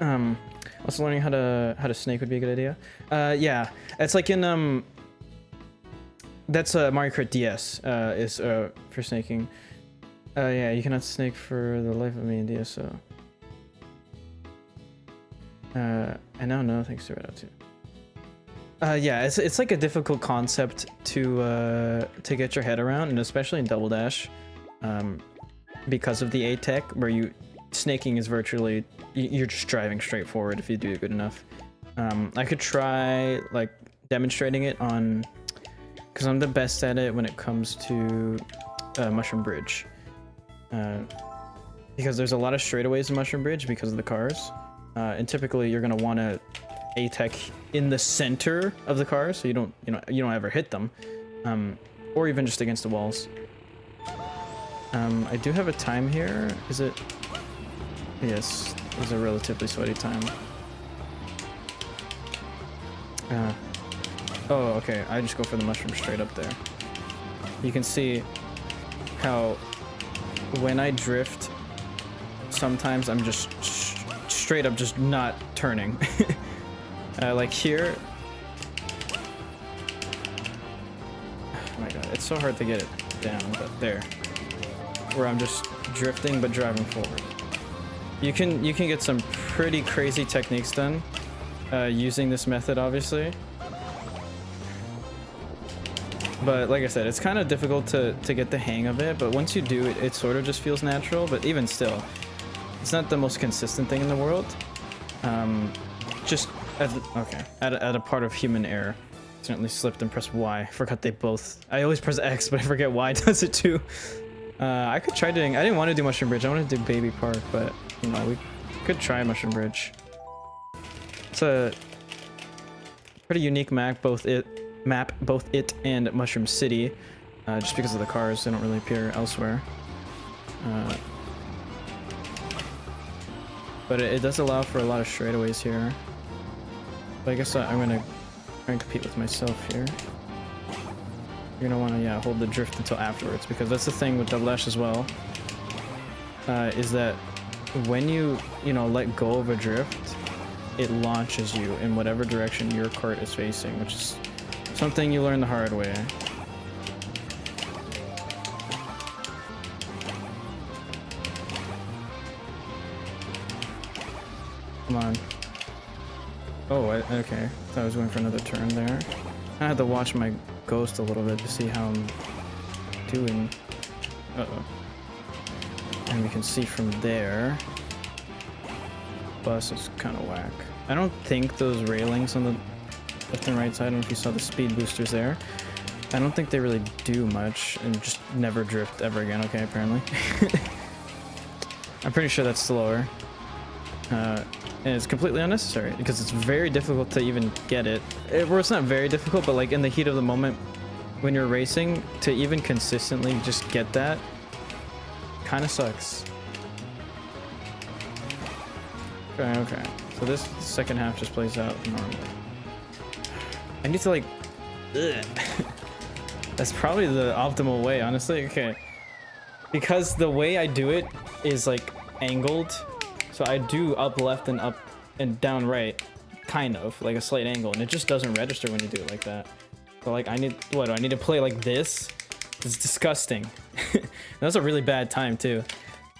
Also learning how to snake would be a good idea. Yeah, it's like in that's Mario Kart DS is for snaking. Yeah, you cannot snake for the life of me in DSO. I now know thanks to Red Out 2. Yeah, it's like a difficult concept to get your head around, and especially in Double Dash, because of the A tech, where snaking is virtually you're just driving straight forward if you do it good enough. I could try like demonstrating it on, because I'm the best at it when it comes to Mushroom Bridge, because there's a lot of straightaways in Mushroom Bridge because of the cars, and typically you're gonna want to A-tech in the center of the car so you don't ever hit them, or even just against the walls. I do have a time here. Is it? Yes, it's a relatively sweaty time. Oh, okay. I just go for the mushroom straight up there. You can see how when I drift, sometimes I'm just straight up just not turning. Like here. Oh my god, it's so hard to get it down, but there. Where I'm just drifting but driving forward. You can get some pretty crazy techniques done using this method, obviously. But like I said, it's kind of difficult to get the hang of it, but once you do it, it sort of just feels natural. But even still, it's not the most consistent thing in the world. Just at a part of human error. Accidentally slipped and pressed Y. Forgot they both. I always press X, but I forget Y does it too. I could try doing. I didn't want to do Mushroom Bridge. I wanted to do Baby Park, but you know, we could try Mushroom Bridge. It's a pretty unique map, both it and Mushroom City, just because of the cars. They don't really appear elsewhere. But it does allow for a lot of straightaways here. But I guess I'm gonna try and compete with myself here. You're gonna want to, yeah, hold the drift until afterwards, because that's the thing with double dash as well, is that when you know, let go of a drift, it launches you in whatever direction your cart is facing, which is something you learn the hard way. Come on. Oh, okay. I thought I was going for another turn there. I had to watch my ghost a little bit to see how I'm doing. Uh-oh. And we can see from there, bus is kind of whack. I don't think those railings on the left and right side, I don't know if you saw the speed boosters there, I don't think they really do much, and just never drift ever again. Okay, apparently. I'm pretty sure that's slower. And it's completely unnecessary because it's very difficult to even get it. Well, it's not very difficult, but like in the heat of the moment when you're racing, to even consistently just get that kind of sucks. Okay. So this second half just plays out normally. I need to like... Ugh. That's probably the optimal way, honestly. Okay. Because the way I do it is like angled. So I do up left and up and down right, kind of like a slight angle, and it just doesn't register when you do it like that. So like I need, what do I need to play like this? It's disgusting. That was a really bad time too.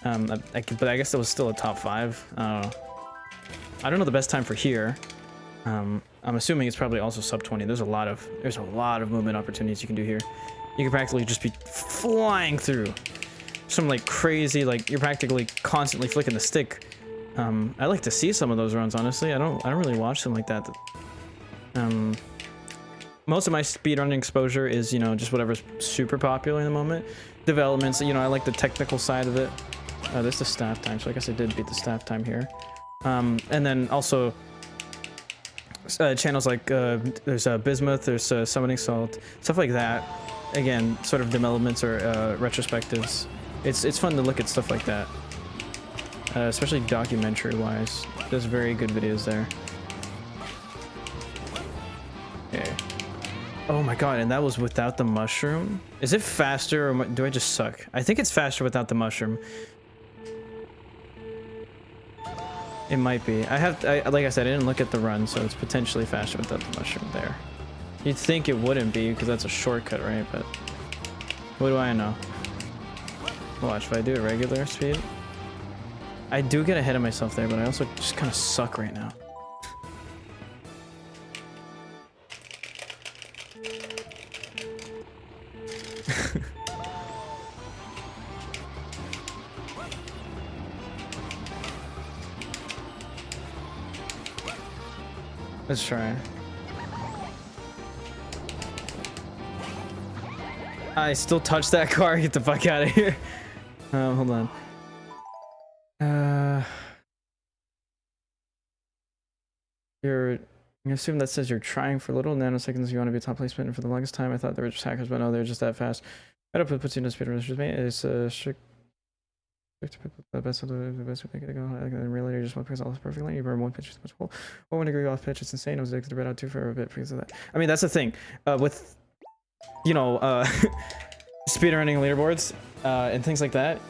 But I guess it was still a top 5. I don't know the best time for here. I'm assuming it's probably also sub 20. There's a lot of movement opportunities you can do here. You can practically just be flying through some like crazy, like you're practically constantly flicking the stick. I like to see some of those runs, honestly. I don't really watch them like that. Most of my speedrunning exposure is, you know, just whatever's super popular in the moment. Developments, you know, I like the technical side of it. This is staff time, so I guess I did beat the staff time here. And then also channels like there's Bismuth, there's Summoning Salt, stuff like that. Again, sort of developments or retrospectives. It's fun to look at stuff like that. Especially documentary-wise. There's very good videos there. Okay. Oh my god, and that was without the mushroom? Is it faster, or do I just suck? I think it's faster without the mushroom. It might be. Like I said, I didn't look at the run, so it's potentially faster without the mushroom there. You'd think it wouldn't be, because that's a shortcut, right? But what do I know? Watch, if I do a regular speed, I do get ahead of myself there, but I also just kind of suck right now. Let's try. I still touch that car. Get the fuck out of here. Hold on. I assume that says you're trying for little nanoseconds. You want to be a top placement, and for the longest time I thought they were just hackers, but no, they're just that fast. Right up, puts you in a speed runners mate. It's strict. The best way to make it go. In reality, you just one because all is perfectly. You burn one pitch too much hole. Or 1 degree off pitch. It's insane. I was addicted to red out too for a bit because of that. I mean, that's the thing with, you know, speedrunning leaderboards and things like that.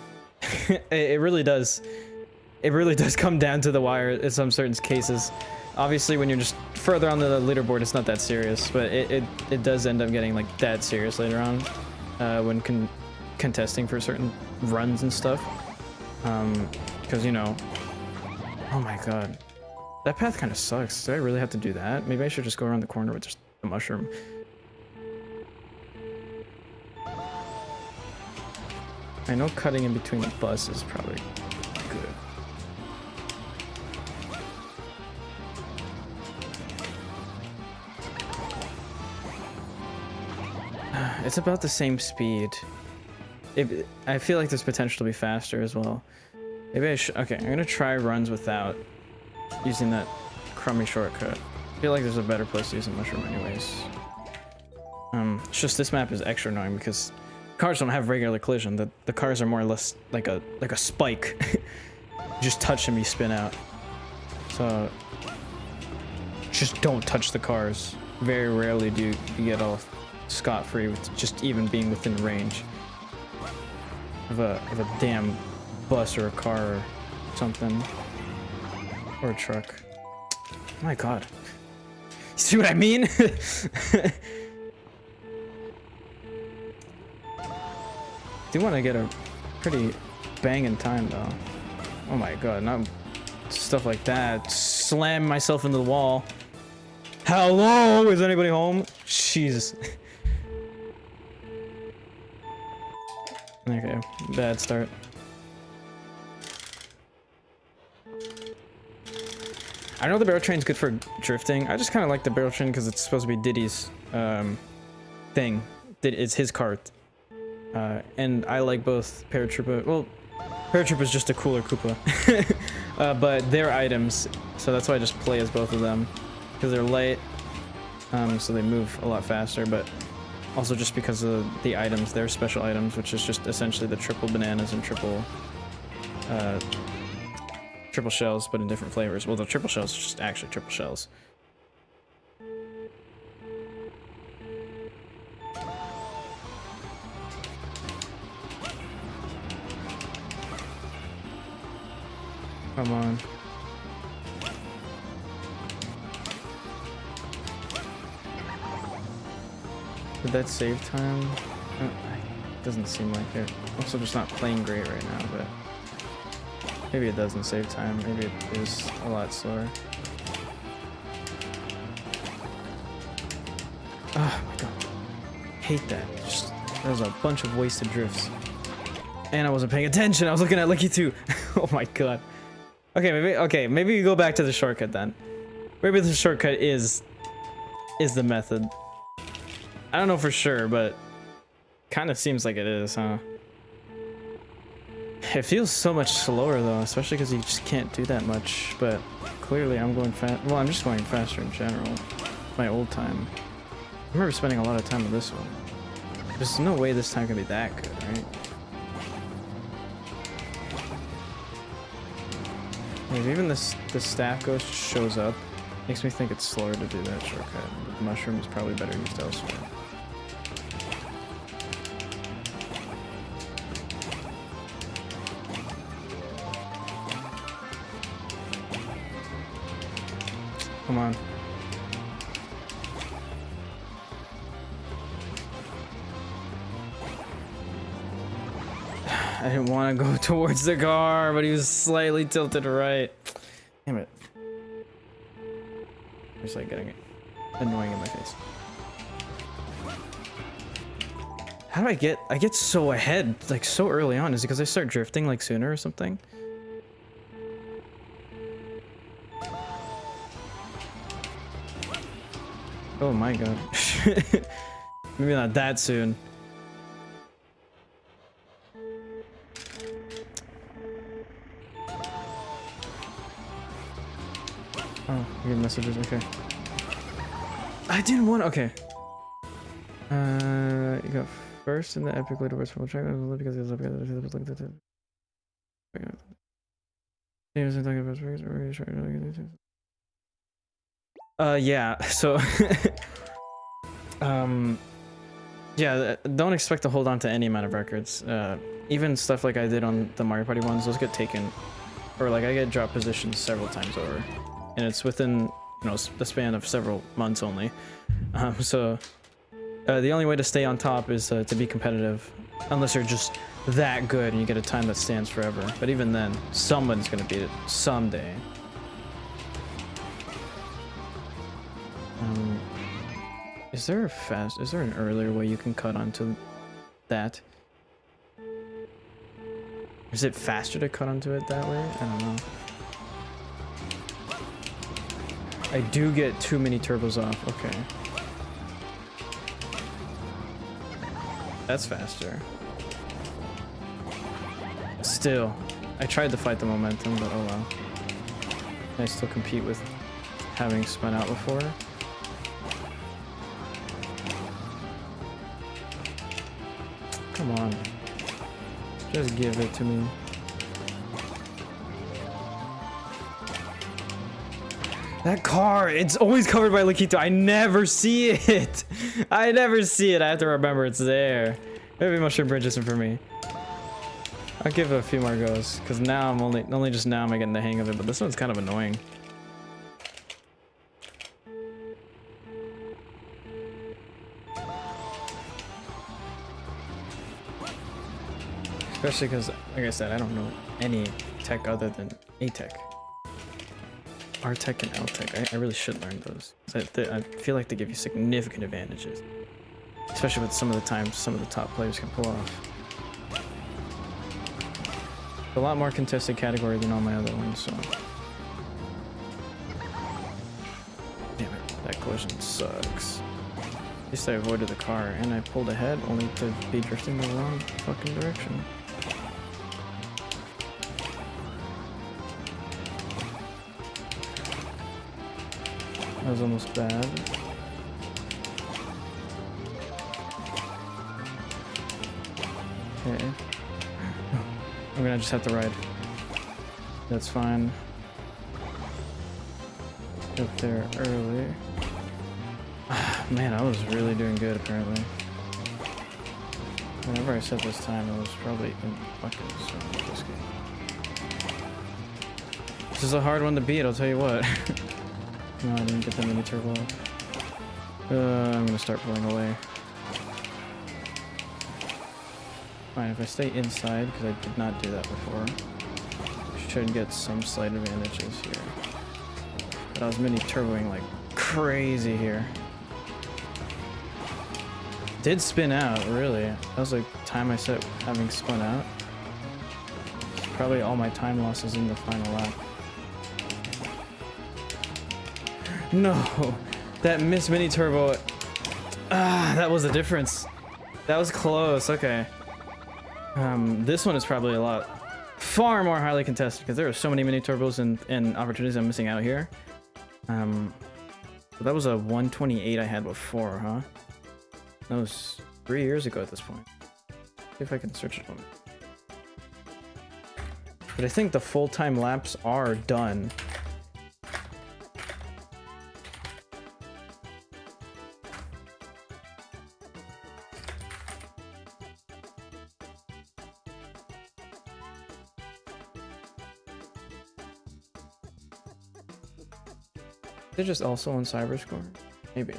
It really does. It really does come down to the wire in some certain cases. Obviously, when you're just further on the leaderboard, it's not that serious, but it does end up getting like that serious later on when contesting for certain runs and stuff. Because, you know, oh my god, that path kind of sucks. Do I really have to do that? Maybe I should just go around the corner with just the mushroom. I know cutting in between the bus is probably good. It's about the same speed. I feel like there's potential to be faster as well. Maybe I should. Okay, I'm gonna try runs without using that crummy shortcut. I feel like there's a better place to use a mushroom anyways. It's just this map is extra annoying because cars don't have regular collision. The cars are more or less like a spike. You just touch them, you spin out. So just don't touch the cars. Very rarely do you get off scot-free with just even being within range of a damn bus or a car or something, or a truck. My God, you see what I mean? Do want to get a pretty banging time though. Oh my God, not stuff like that. Slam myself into the wall. Hello, is anybody home? Jesus. Okay, bad start. I know the barrel train's good for drifting. I just kind of like the barrel train because it's supposed to be Diddy's thing. It's his cart. And I like both Paratroopa. Well, Paratroopa's just a cooler Koopa. But they're items, so that's why I just play as both of them. Because they're light, so they move a lot faster, but also just because of the items, they're special items, which is just essentially the triple bananas and triple shells, but in different flavors. Well, the triple shells is just actually triple shells. Come on. Did that save time? Doesn't seem like it. Also just not playing great right now, but maybe it doesn't save time. Maybe it is a lot slower. Oh my God. Hate that. Just, there was a bunch of wasted drifts. And I wasn't paying attention. I was looking at Lucky 2. Oh my God. Maybe you go back to the shortcut then. Maybe the shortcut is the method. I don't know for sure, but kind of seems like it is, huh? It feels so much slower though, especially because you just can't do that much. But clearly I'm going fast. Well, I'm just going faster in general. My old time. I remember spending a lot of time with this one. There's no way this time can be that good, right? If even the staff ghost shows up, makes me think it's slower to do that shortcut. The mushroom is probably better used elsewhere. Come on. I didn't want to go towards the car, but he was slightly tilted right. Damn it. Just like getting annoying in my face. How do I get so ahead, like so early on? Is it because I start drifting like sooner or something? Oh my God. Maybe not that soon. Oh, you get messages, okay. I didn't want, okay. You got first in the epic leaderboards from track because it was up yeah, so yeah, don't expect to hold on to any amount of records. Even stuff like I did on the Mario Party ones, those get taken, or like I get drop positions several times over. And it's within, you know, the span of several months only. So the only way to stay on top is to be competitive, unless you're just that good and you get a time that stands forever. But even then, someone's gonna beat it someday. Is there an earlier way you can cut onto that? Is it faster to cut onto it that way? I don't know. I do get too many turbos off. Okay. That's faster. Still, I tried to fight the momentum, but oh well. Can I still compete with having spun out before? Come on. Just give it to me. That car, it's always covered by Lakitu. I never see it. I never see it. I have to remember it's there. Maybe Mushroom Bridge isn't for me. I'll give it a few more goes, because now I'm only just now am I getting the hang of it, but this one's kind of annoying. Especially because, like I said, I don't know any tech other than A-Tech. R-Tech and L-Tech. I really should learn those. I feel like they give you significant advantages. Especially with some of the times some of the top players can pull off. A lot more contested category than all my other ones, so... Damn it, that collision sucks. At least I avoided the car, and I pulled ahead only to be drifting the wrong fucking direction. That was almost bad. Okay. I'm gonna just have to ride. That's fine. Get there early. Man, I was really doing good apparently. Whenever I set this time, I was probably in fucking zone with this game. This is a hard one to beat, I'll tell you what. No, I didn't get the mini turbo off. I'm gonna start pulling away. Fine, if I stay inside, because I did not do that before, I should get some slight advantages here. But I was mini turboing like crazy here. Did spin out, really. That was like time I set having spun out. It's probably all my time losses in the final lap. No, that missed mini turbo. Ah, that was the difference. That was close. Okay. This one is probably a lot far more highly contested because there are so many mini turbos and opportunities I'm missing out here. So that was a 128 I had before, huh? That was 3 years ago at this point. See if I can search it for me. But I think the full-time laps are done. They're just also on Cyberscore? Maybe.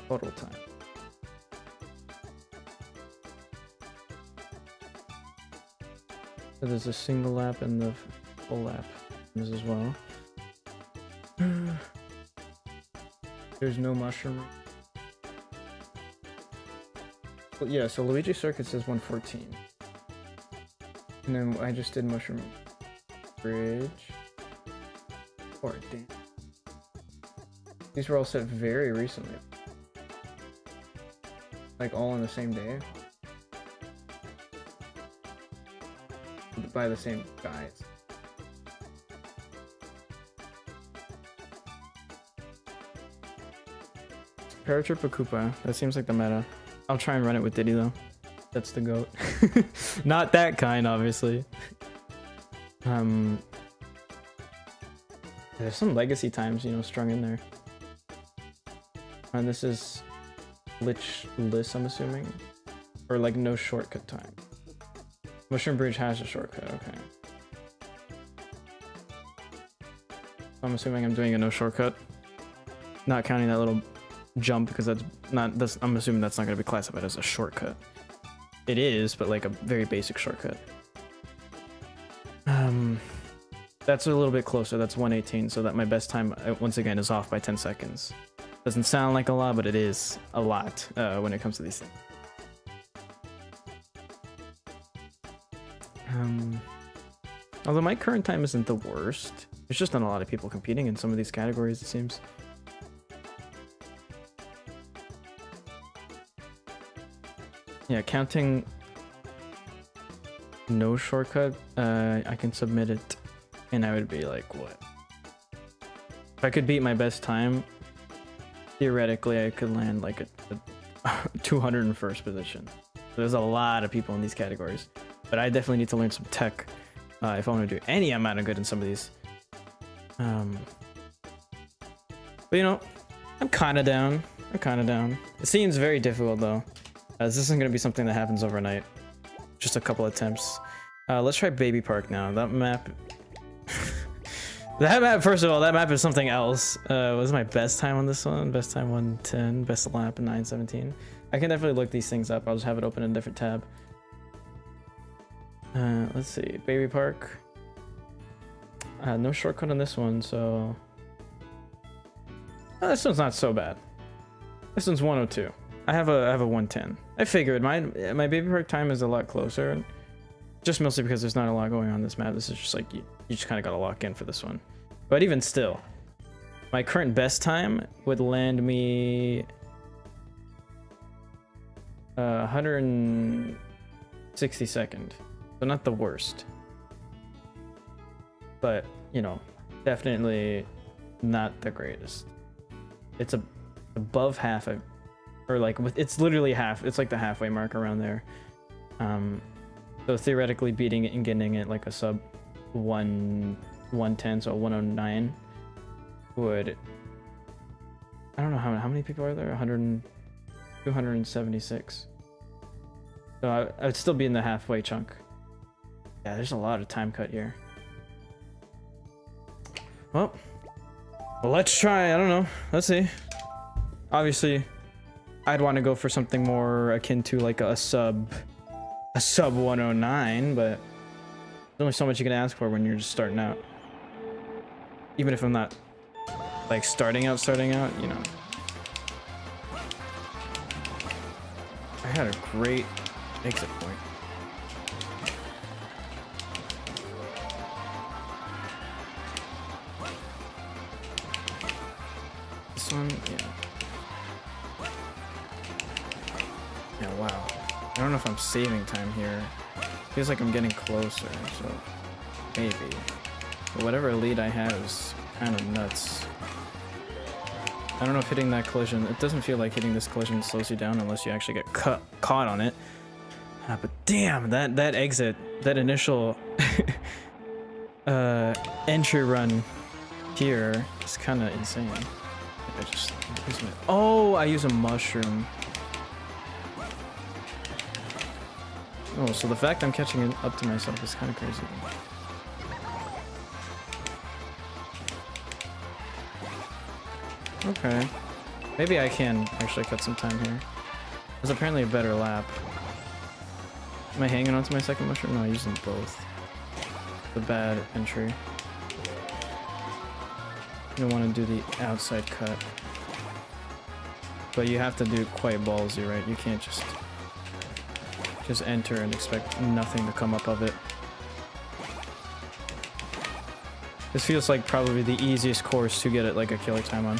Total time. So there's a single lap and the full lap as well. There's no mushroom. Well, yeah, so Luigi Circuit says 114. And then I just did mushroom bridge. Oh, damn. These were all set very recently. Like all on the same day. By the same guys. Paratrooper Koopa. That seems like the meta. I'll try and run it with Diddy though. That's the GOAT. Not that kind, obviously. There's some legacy times, you know, strung in there. And this is glitchless, I'm assuming. Or like no shortcut time. Mushroom Bridge has a shortcut, okay. I'm assuming I'm doing a no shortcut. Not counting that little jump because I'm assuming that's not going to be classified as a shortcut. It is, but like a very basic shortcut. That's a little bit closer. That's 118, so that my best time once again is off by 10 seconds. Doesn't sound like a lot, but it is a lot when it comes to these things. Although my current time isn't the worst. There's just not a lot of people competing in some of these categories, it seems. Yeah, counting no shortcut, I can submit it and I would be like, what? If I could beat my best time, theoretically I could land like a 201st position. There's a lot of people in these categories, but I definitely need to learn some tech if I want to do any amount of good in some of these. But you know, I'm kind of down. I'm kind of down. It seems very difficult though, as this isn't going to be something that happens overnight. Just a couple attempts. Let's try Baby Park now. That map... that map, first of all, that map is something else. What was my best time on this one? Best time 110, best lap 9:17. I can definitely look these things up. I'll just have it open in a different tab. Let's see, Baby Park. No shortcut on this one, so... Oh, this one's not so bad. This one's 102. I have a 110. I figured my Baby Park time is a lot closer. Just mostly because there's not a lot going on this map. This is just like, you just kind of gotta lock in for this one. But even still, my current best time would land me 162nd. So not the worst. But, you know, definitely not the greatest. It's above half, or like, it's literally half. It's like the halfway mark around there. So theoretically beating it and getting it like a sub 110, so 109 would, I don't know how many people are there, 276. So I would still be in the halfway chunk. Yeah, there's a lot of time cut here. Well, let's try. I don't know, let's see. Obviously I'd want to go for something more akin to like a sub 109, but there's only so much you can ask for when you're just starting out. Even if I'm not like starting out, you know. I had a great exit point. This one, yeah. Yeah, wow. I don't know if I'm saving time here. Feels like I'm getting closer, so maybe. But whatever lead I have is kind of nuts. I don't know if hitting that collision, it doesn't feel like hitting this collision slows you down unless you actually get caught on it. But damn, that exit, that initial entry run here is kind of insane. I just use my, oh, I use a mushroom. Oh, so the fact I'm catching it up to myself is kind of crazy. Okay. Maybe I can actually cut some time here. There's apparently a better lap. Am I hanging on to my second mushroom? No, I'm using both. The bad entry. You want to do the outside cut. But you have to do it quite ballsy, right? You can't just enter and expect nothing to come up of it. This feels like probably the easiest course to get it like a killer time on.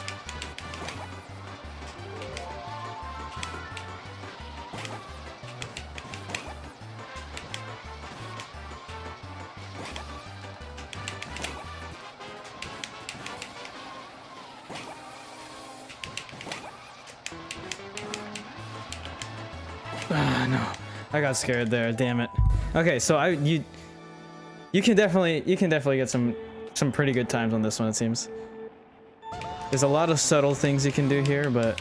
Ah, no. I got scared there, damn it. Okay, so you can definitely get some pretty good times on this one, it seems. There's a lot of subtle things you can do here, but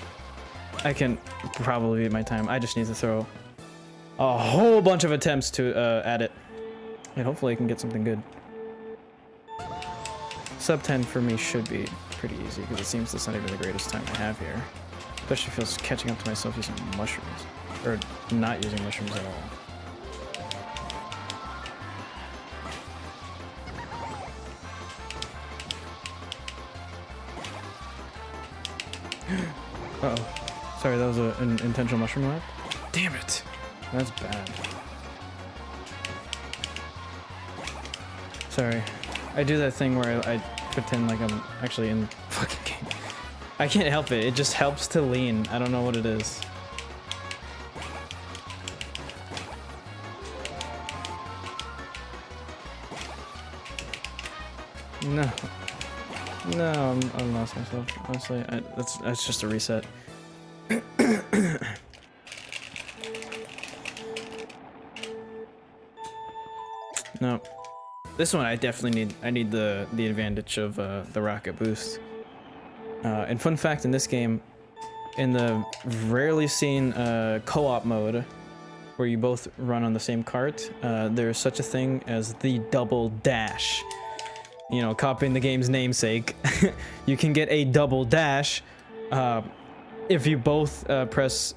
I can probably beat my time. I just need to throw a whole bunch of attempts to at it. And hopefully I can get something good. Sub 10 for me should be pretty easy, because it seems that's not even the greatest time I have here. Especially feels catching up to myself using mushrooms. Or not using mushrooms at all. Uh-oh. Sorry, that was an intentional mushroom lap? Damn it! That's bad. Sorry. I do that thing where I pretend like I'm actually in the fucking game. I can't help it. It just helps to lean. I don't know what it is. No. No, I lost myself. Honestly, that's just a reset. No. This one I definitely need the advantage of the rocket boost. And fun fact in this game, in the rarely seen co-op mode, where you both run on the same cart, there's such a thing as the double dash. You know, copying the game's namesake, you can get a double dash if you both press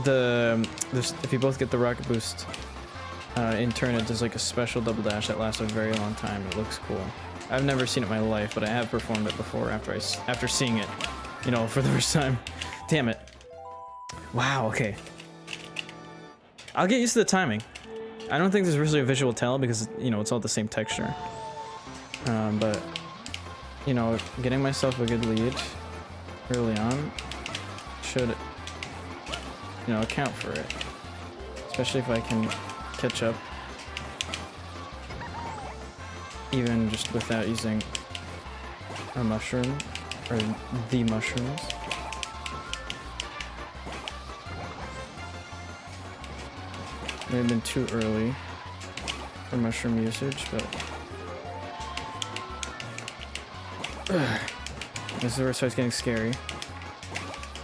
if you both get the rocket boost in turn. It does like a special double dash that lasts a very long time. It looks cool. I've never seen it in my life, but I have performed it before after seeing it, you know, for the first time. Damn it. Wow, okay. I'll get used to the timing. I don't think there's really a visual tell because, you know, it's all the same texture. But, you know, getting myself a good lead early on should, you know, account for it. Especially if I can catch up. Even just without using a mushroom, or the mushrooms. May have been too early for mushroom usage, but this is where it starts getting scary.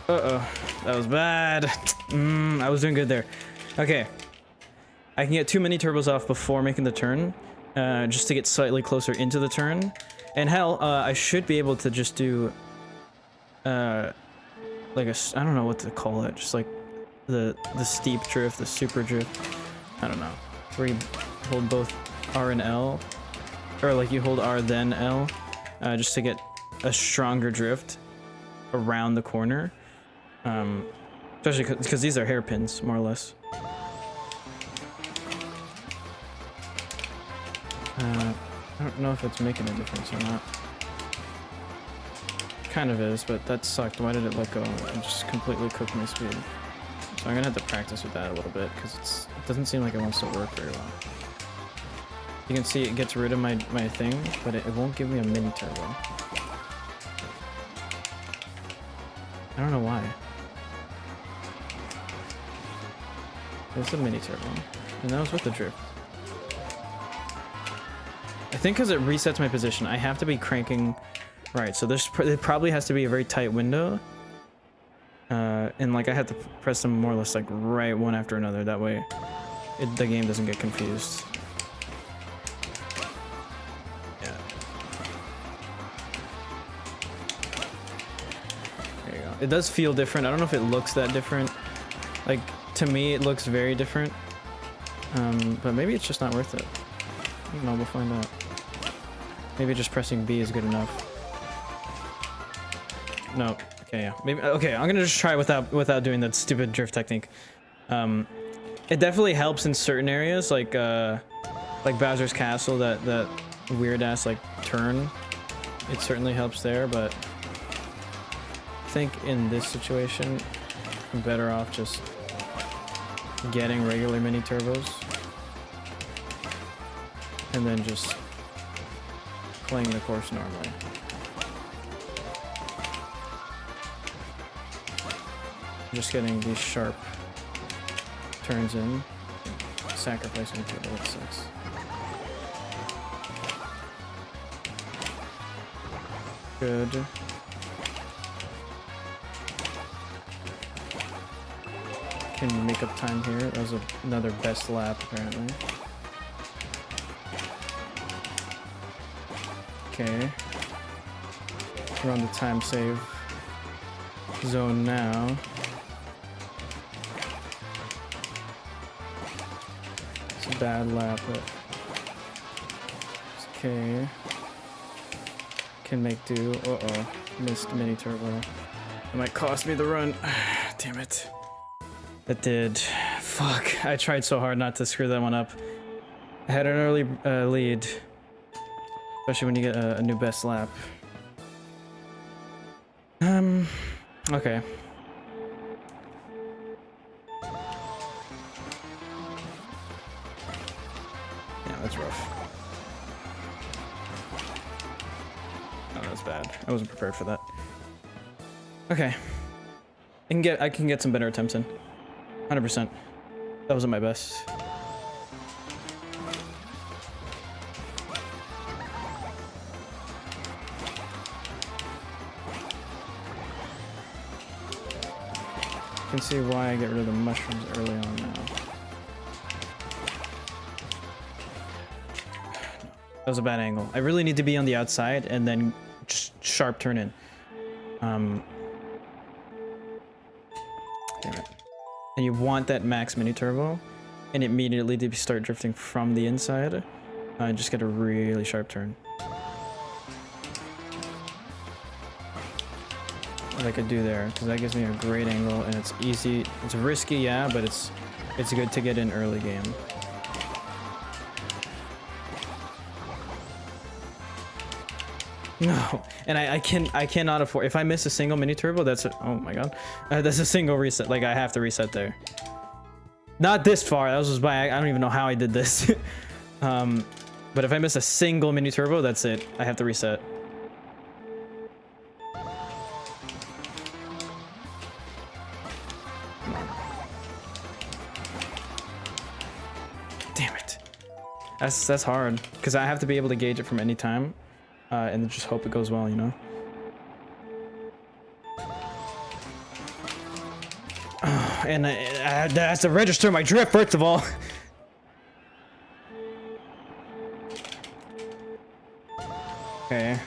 Uh-oh, that was bad. I was doing good there. Okay, I can get 2 mini turbos off before making the turn, just to get slightly closer into the turn. And hell, I should be able to just do like I don't know what to call it, just like the steep drift, the super drift. I don't know, where you hold both R and L, or like you hold R then L, just to get a stronger drift around the corner. Especially because these are hairpins, more or less. I don't know if it's making a difference or not. Kind of is, but that sucked. Why did it let go and just completely cook my speed? So I'm gonna have to practice with that a little bit because it doesn't seem like it wants to work very well. You can see it gets rid of my thing, but it won't give me a mini turbo. I don't know why. There's a mini turbo, and that was with the drift. I think because it resets my position, I have to be cranking. Right, so there probably has to be a very tight window. And like I have to press them more or less like right one after another. That way the game doesn't get confused. Yeah. There you go. It does feel different. I don't know if it looks that different. Like, to me, it looks very different. But maybe it's just not worth it. I don't know, we'll find out. Maybe just pressing B is good enough. No. Okay, yeah. Maybe. Okay, I'm gonna just try without doing that stupid drift technique. It definitely helps in certain areas, like Bowser's Castle, that weird ass like turn. It certainly helps there, but I think in this situation, I'm better off just getting regular mini turbos and then just playing the course normally. Just getting these sharp turns in, sacrificing turbo, that sucks. Good. Can make up time here. That was another best lap, apparently. Okay. We're on the time save zone now. It's a bad lap, but it's okay. Can make do. Uh-oh. Missed mini turbo. It might cost me the run. Damn it. It did. Fuck. I tried so hard not to screw that one up. I had an early lead. Especially when you get a new best lap. Okay. Yeah, that's rough. Oh, that's bad. I wasn't prepared for that. Okay. I can get some better attempts in. 100%. That wasn't my best. You can see why I get rid of the mushrooms early on now. That was a bad angle. I really need to be on the outside and then just sharp turn in. Damn it. And you want that max mini turbo and immediately to start drifting from the inside. Just get a really sharp turn. What I could do there, because that gives me a great angle and it's easy. It's risky, yeah, but it's good to get in early game. No, and I cannot afford. If I miss a single mini turbo, that's a, oh my god, that's a single reset. Like I have to reset there. Not this far. That was just by. I don't even know how I did this. But if I miss a single mini turbo, that's it. I have to reset. Damn it. That's hard because I have to be able to gauge it from any time. And just hope it goes well, you know? And I have to register my drift, first of all. Okay.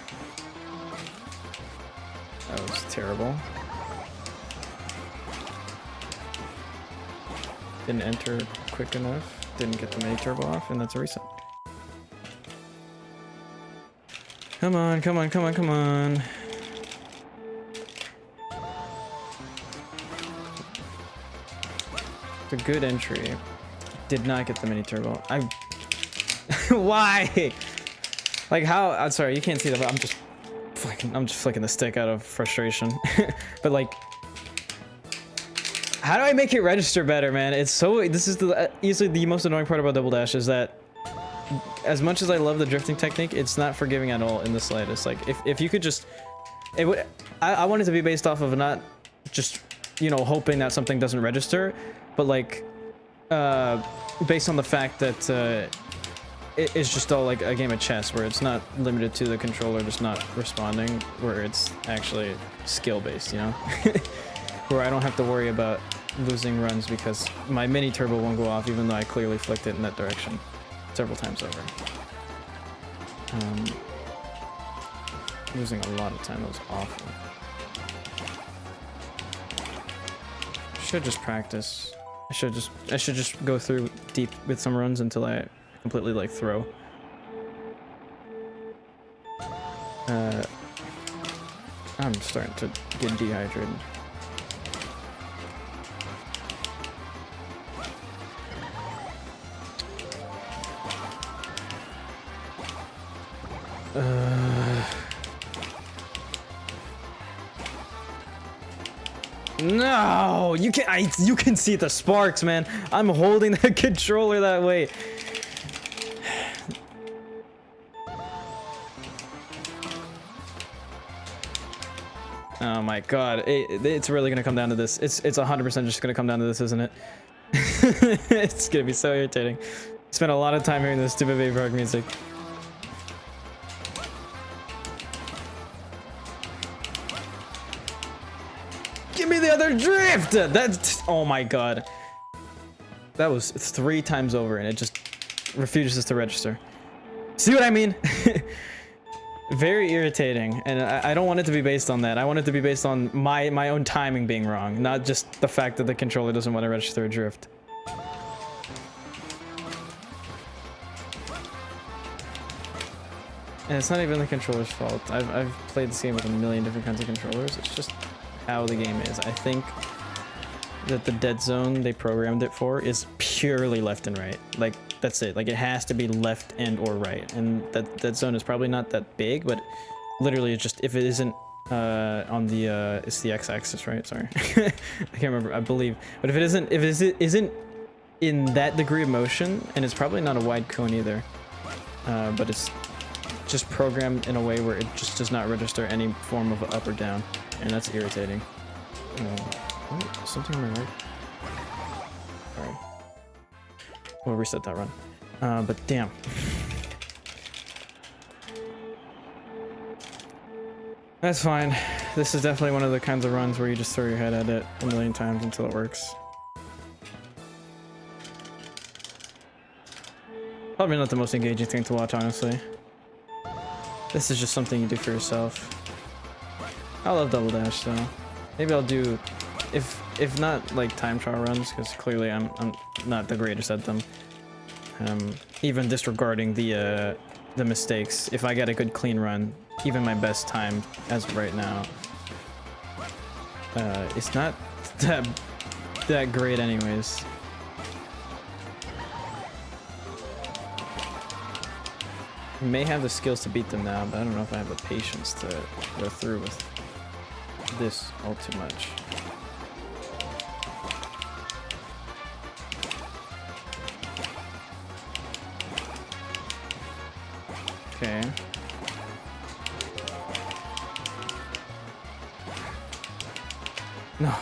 That was terrible. Didn't enter quick enough. Didn't get the mini turbo off, and that's a reset. Come on, come on, come on, come on. It's a good entry. Did not get the mini turbo. Why? Like how? I'm sorry, you can't see that, but I'm just flicking the stick out of frustration. But like, how do I make it register better, man? It's so. This is easily the most annoying part about double dash is that. As much as I love the drifting technique, it's not forgiving at all in the slightest. Like if you could just, it would. I want it to be based off of not just, you know, hoping that something doesn't register, but like based on the fact that it's just all like a game of chess where it's not limited to the controller just not responding, where it's actually skill based, you know, where I don't have to worry about losing runs because my mini turbo won't go off even though I clearly flicked it in that direction. Several times over. Losing a lot of time. That was awful. Should just practice. I should just go through deep with some runs until I completely like throw. I'm starting to get dehydrated. No, you can see the sparks, man. I'm holding the controller that way. Oh my god, it's really gonna come down to this. It's 100% just gonna come down to this, isn't it? It's gonna be so irritating. Spent a lot of time hearing this stupid baby rock music. Give me the other drift! That's, oh my god. That was 3 times over and it just refuses to register. See what I mean? Very irritating, and I don't want it to be based on that. I want it to be based on my own timing being wrong, not just the fact that the controller doesn't want to register a drift. And it's not even the controller's fault. I've played this game with a million different kinds of controllers. It's just how the game is. I think that the dead zone they programmed it for is purely left and right. Like, that's it. Like, it has to be left and or right. And that zone is probably not that big, but literally it's just, if it isn't on the it's the x-axis, right? Sorry. I can't remember, I believe. But if it isn't in that degree of motion, and it's probably not a wide cone either, but it's just programmed in a way where it just does not register any form of up or down, and that's irritating. Oh, something on my right. Alright. We'll reset that run. But damn. That's fine. This is definitely one of the kinds of runs where you just throw your head at it a million times until it works. Probably not the most engaging thing to watch, honestly. This is just something you do for yourself. I love double dash though. Maybe I'll do, if not like time trial runs, because clearly I'm not the greatest at them. Even disregarding the mistakes, if I get a good clean run, even my best time as of right now, it's not that great anyways. I may have the skills to beat them now, but I don't know if I have the patience to go through with this all too much. Okay. No.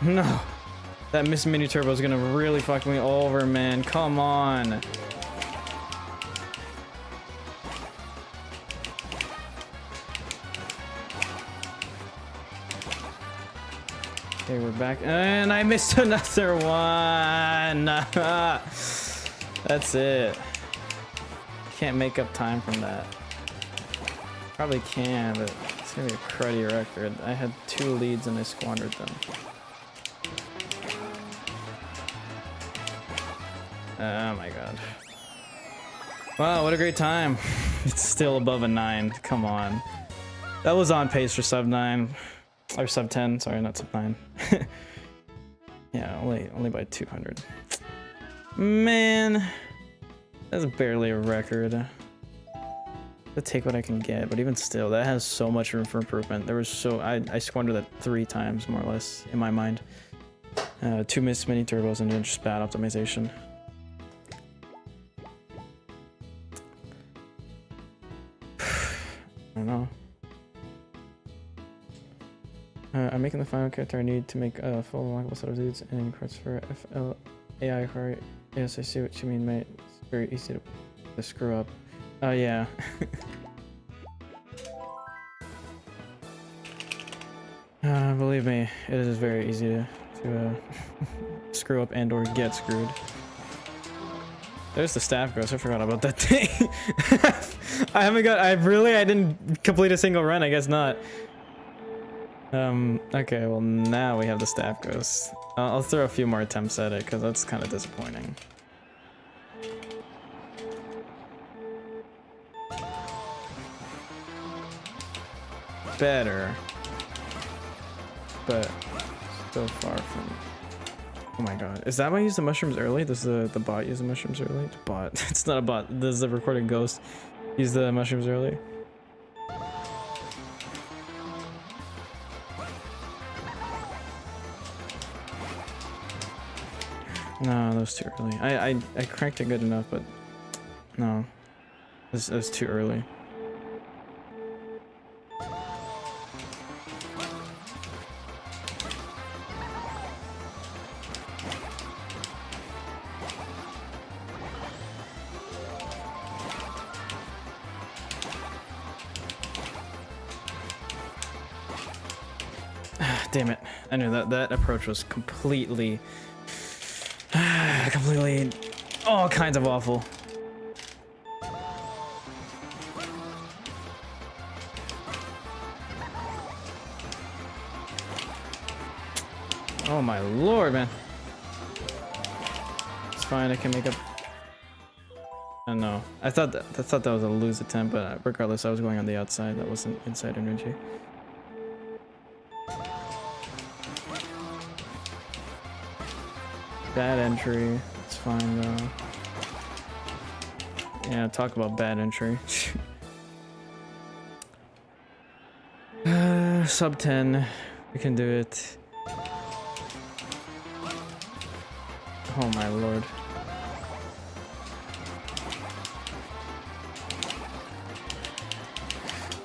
No. That Miss Mini Turbo is gonna really fuck me over, man. Come on. Okay, we're back. And I missed another one. That's it. Can't make up time from that. Probably can, but it's gonna be a cruddy record. I had 2 leads and I squandered them. Oh my god. Wow, what a great time. It's still above a 9. Come on. That was on pace for sub 9. Or sub 10, sorry, not sub 9. Yeah, only by 200. Man. That's barely a record. I'll take what I can get, but even still, that has so much room for improvement. There was I squandered that 3 times, more or less, in my mind. 2 missed mini turbos and then just bad optimization. I don't know. I'm making the final character I need to make a full unlockable set of dudes and cards for FL AI query. Yes, I see what you mean, mate. It's very easy to screw up. Oh, yeah. Believe me, it is very easy to screw up and or get screwed. There's the staff ghost. I forgot about that thing. I didn't complete a single run. I guess not. Okay, well now we have the staff ghost. I'll throw a few more attempts at it because that's kind of disappointing. Better, but still far from. Oh my god, is that why I use the mushrooms early? Does the bot use the mushrooms early? The bot. It's not a bot. Does the recorded ghost use the mushrooms early? No, that was too early. I cranked it good enough, but no, it was too early. Damn it. I knew that approach was completely all kinds of awful. Oh my lord, man. It's fine, I can make up. I don't know. I thought that was a lose attempt, but regardless, I was going on the outside. That wasn't inside energy. Bad entry. It's fine though. Yeah, talk about bad entry. Sub 10. We can do it. Oh my lord.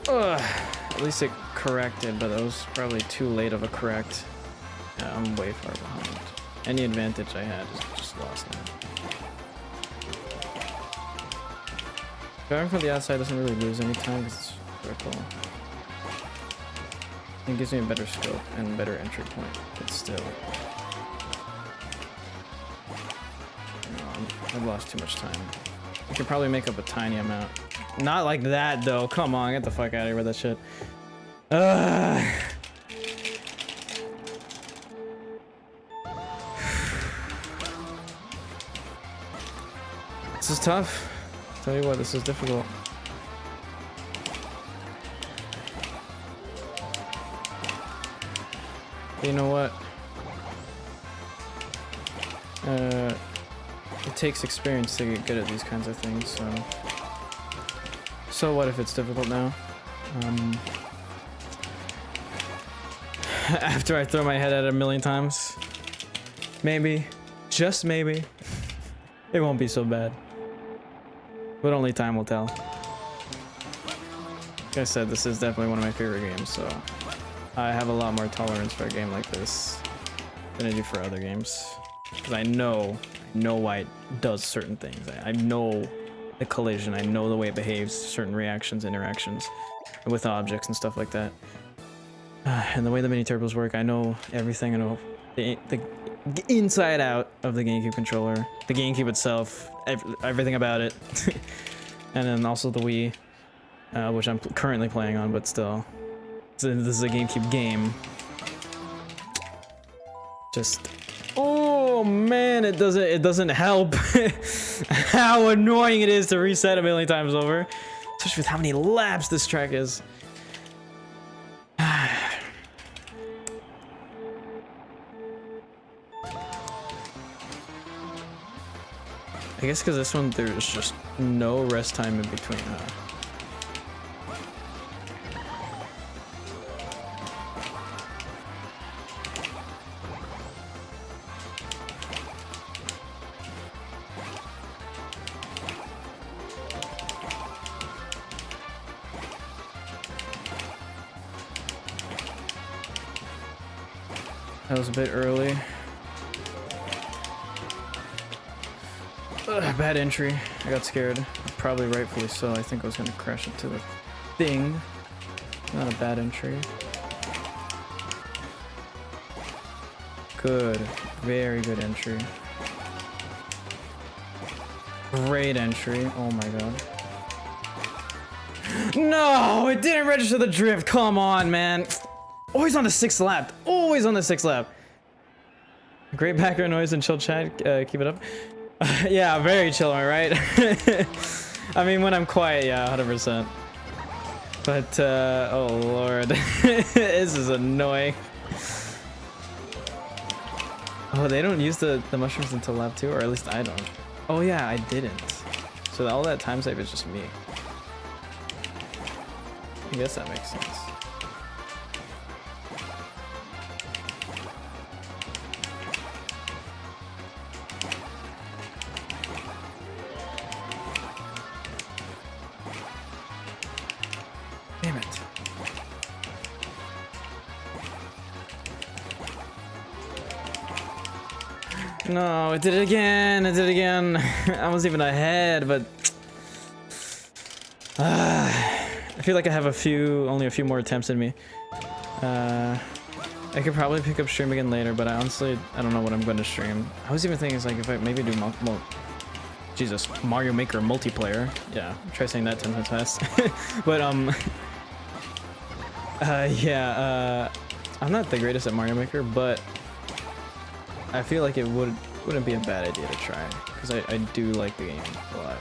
Ugh. At least it corrected, but it was probably too late of a correct. Yeah, I'm way far behind. Any advantage I had is just lost now. Going from the outside doesn't really lose any time because it's critical. It gives me a better scope and better entry point, but still. No, I've lost too much time. I could probably make up a tiny amount. Not like that though. Come on, get the fuck out of here with that shit. This is tough. Tell you what, this is difficult. But you know what? It takes experience to get good at these kinds of things, so what if it's difficult now? After I throw my head at it a million times, maybe, just maybe, it won't be so bad. But only time will tell. Like I said, this is definitely one of my favorite games, so I have a lot more tolerance for a game like this than I do for other games. Because I know why it does certain things. I know the collision, I know the way it behaves, certain reactions, interactions with objects and stuff like that. And the way the mini turbos work, I know everything. I know the inside out of the GameCube controller, the GameCube itself, everything about it. And then also the Wii, which I'm currently playing on, but still. So this is a GameCube game. Just, oh man, it doesn't help how annoying it is to reset a million times over, especially with how many laps this track is. I guess because this one there's just no rest time in between. That was a bit early. Ugh, bad entry. I got scared. Probably rightfully so. I think I was gonna crash into the thing. Not a bad entry. Good. Very good entry. Great entry. Oh my god. No! It didn't register the drift! Come on, man! Always on the 6th lap! Always on the 6th lap! Great background noise and chill chat. Keep it up. Yeah, very chill, am I right? I mean, when I'm quiet, yeah, 100%. But, oh lord. This is annoying. Oh, they don't use the mushrooms until lap 2, or at least I don't. Oh yeah, I didn't. So all that time save is just me. I guess that makes sense. Damn it. No, it did it again. It did it again. I was even ahead, but I feel like I have only a few more attempts in me. I could probably pick up stream again later, but I don't know what I'm going to stream. I was even thinking, it's like, if I maybe do Mario Maker multiplayer. Yeah, try saying that 10 times fast. But yeah, I'm not the greatest at Mario Maker, but I feel like it wouldn't be a bad idea to try, because I do like the game a lot.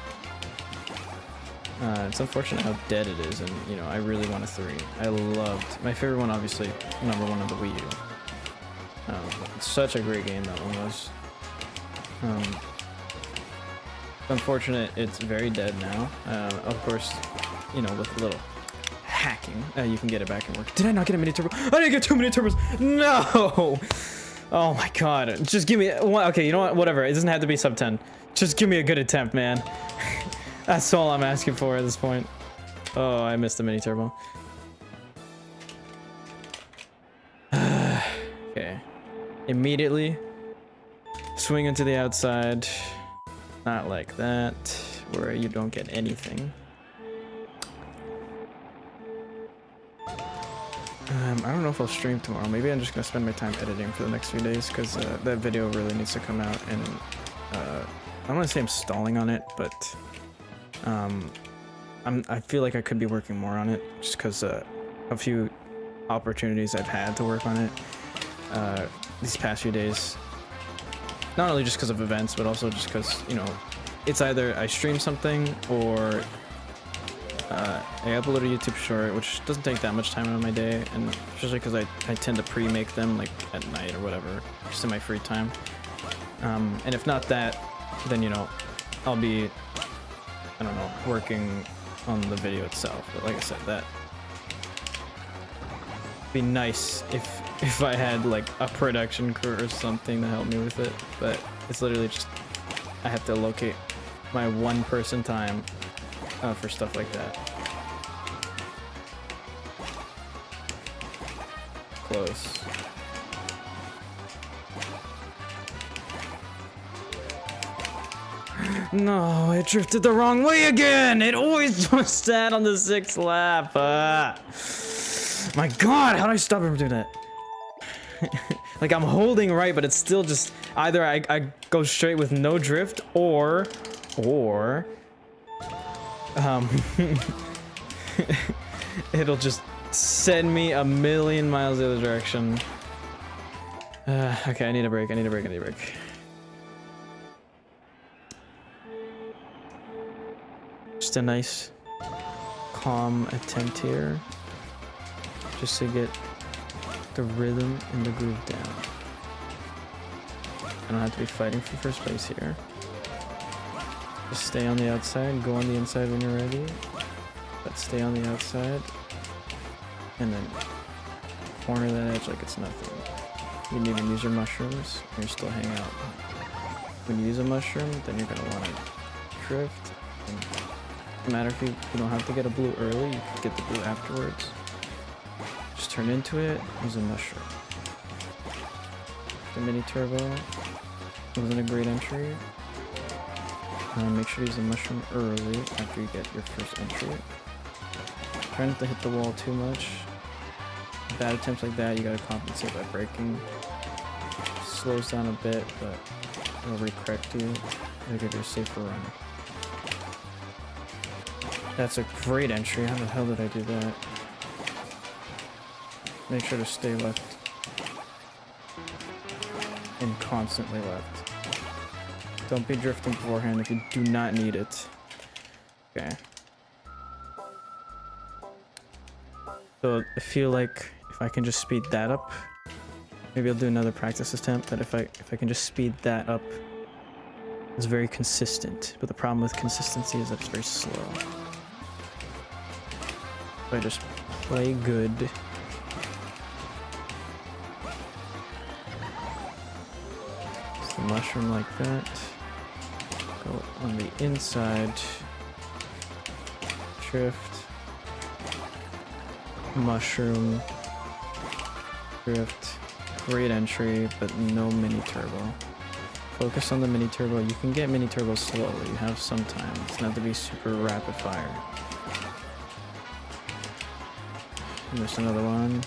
It's unfortunate how dead it is, and you know, I really want a 3. I loved my favorite one, obviously #1 on the Wii U. Such a great game that one was. Unfortunate it's very dead now. Of course, you know, with a little hacking, you can get it back and work. Did I not get a mini turbo? I didn't get 2 mini turbos. No. Oh my god. Just give me one. Okay, you know what? Whatever. It doesn't have to be sub 10. Just give me a good attempt, man. That's all I'm asking for at this point. Oh, I missed the mini turbo. Okay. Immediately swing into the outside. Not like that, where you don't get anything. I don't know if I'll stream tomorrow. Maybe I'm just gonna spend my time editing for the next few days because that video really needs to come out. And I don't want to say I'm stalling on it, but I feel like I could be working more on it just because a few opportunities I've had to work on it these past few days. Not only just because of events, but also just because, you know, it's either I stream something or I upload a YouTube short, which doesn't take that much time out of my day, and especially because I tend to pre-make them like at night or whatever, just in my free time. And if not that, then, you know, I'll be, I don't know, working on the video itself. But like I said, that be nice if I had like a production crew or something to help me with it, but it's literally just I have to allocate my one-person time for stuff like that. Close. No, it drifted the wrong way again! It always does that on the 6th lap! My god, how do I stop him from doing that? Like, I'm holding right, but it's still just either I go straight with no drift or it'll just send me a million miles the other direction. Okay, I need a break. Just a nice calm attempt here, just to get the rhythm and the groove down. I don't have to be fighting for first place here. Just stay on the outside, go on the inside when you're ready, but stay on the outside, and then corner that edge like it's nothing. You didn't even use your mushrooms, and you're still hanging out. When you use a mushroom, then you're gonna want to drift. And no matter if you don't have to get a blue early, you can get the blue afterwards. Just turn into it, use a mushroom. The mini turbo wasn't a great entry. Make sure to use the mushroom early after you get your first entry. Try not to hit the wall too much. Bad attempts like that, you gotta compensate by braking. Slows down a bit, but it'll re-correct you. It'll give you a safer run. That's a great entry. How the hell did I do that? Make sure to stay left. And constantly left. Don't be drifting beforehand if you do not need it. Okay. So I feel like if I can just speed that up, maybe I'll do another practice attempt, but if I can just speed that up, it's very consistent. But the problem with consistency is that it's very slow. So I just play good. Just the mushroom like that. Go on the inside. Drift. Mushroom. Drift. Great entry, but no mini turbo. Focus on the mini turbo. You can get mini turbo slowly. You have some time. It's not to be super rapid fire. There's another one.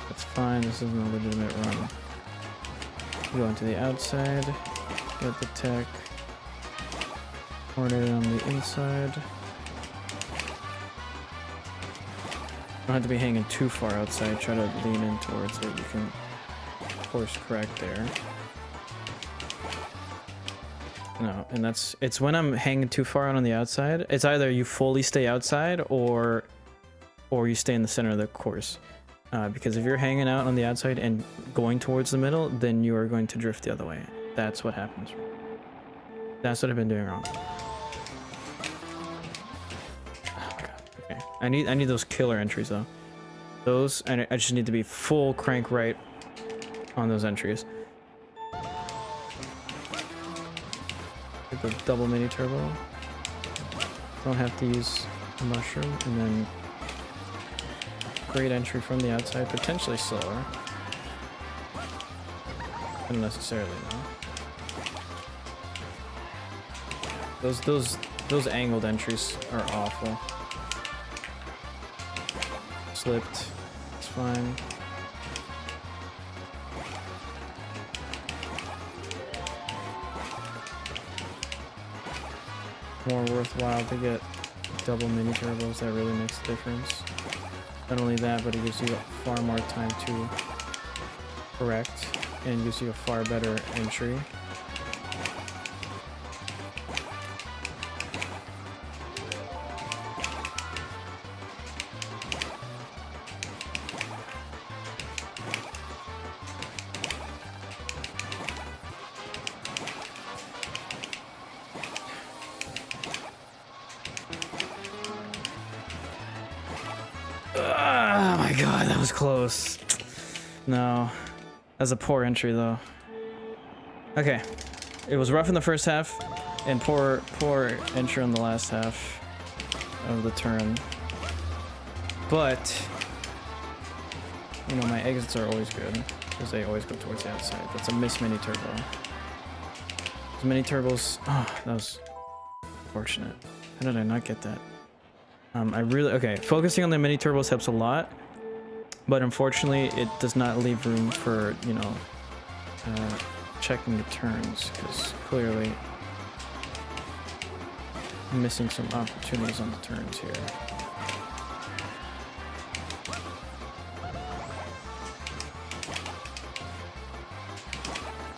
That's fine. This isn't a legitimate run. Go into the outside. Get the tech. Corner it on the inside. Don't have to be hanging too far outside. Try to lean in towards it. You can course correct there. No, and it's when I'm hanging too far out on the outside. It's either you fully stay outside or you stay in the center of the course. Because if you're hanging out on the outside and going towards the middle, then you are going to drift the other way. That's what happens. That's what I've been doing wrong. Oh, God. Okay. I need those killer entries though. Those, and I just need to be full crank right on those entries. Get the double mini turbo. Don't have to use a mushroom, and then great entry from the outside, potentially slower. Not necessarily, no. Those angled entries are awful. Slipped. fine. More worthwhile to get double mini turbos. That really makes a difference. Not only that, but it gives you far more time to correct and gives you a far better entry. Oh my god, that was close. No. That's a poor entry though. Okay. It was rough in the first half and poor entry in the last half of the turn. But you know, my exits are always good because they always go towards the outside. That's a miss mini turbo. Those mini turbos, oh, that was fortunate. How did I not get that? Okay, focusing on the mini turbos helps a lot, but unfortunately it does not leave room for, you know, checking the turns, because clearly I'm missing some opportunities on the turns here.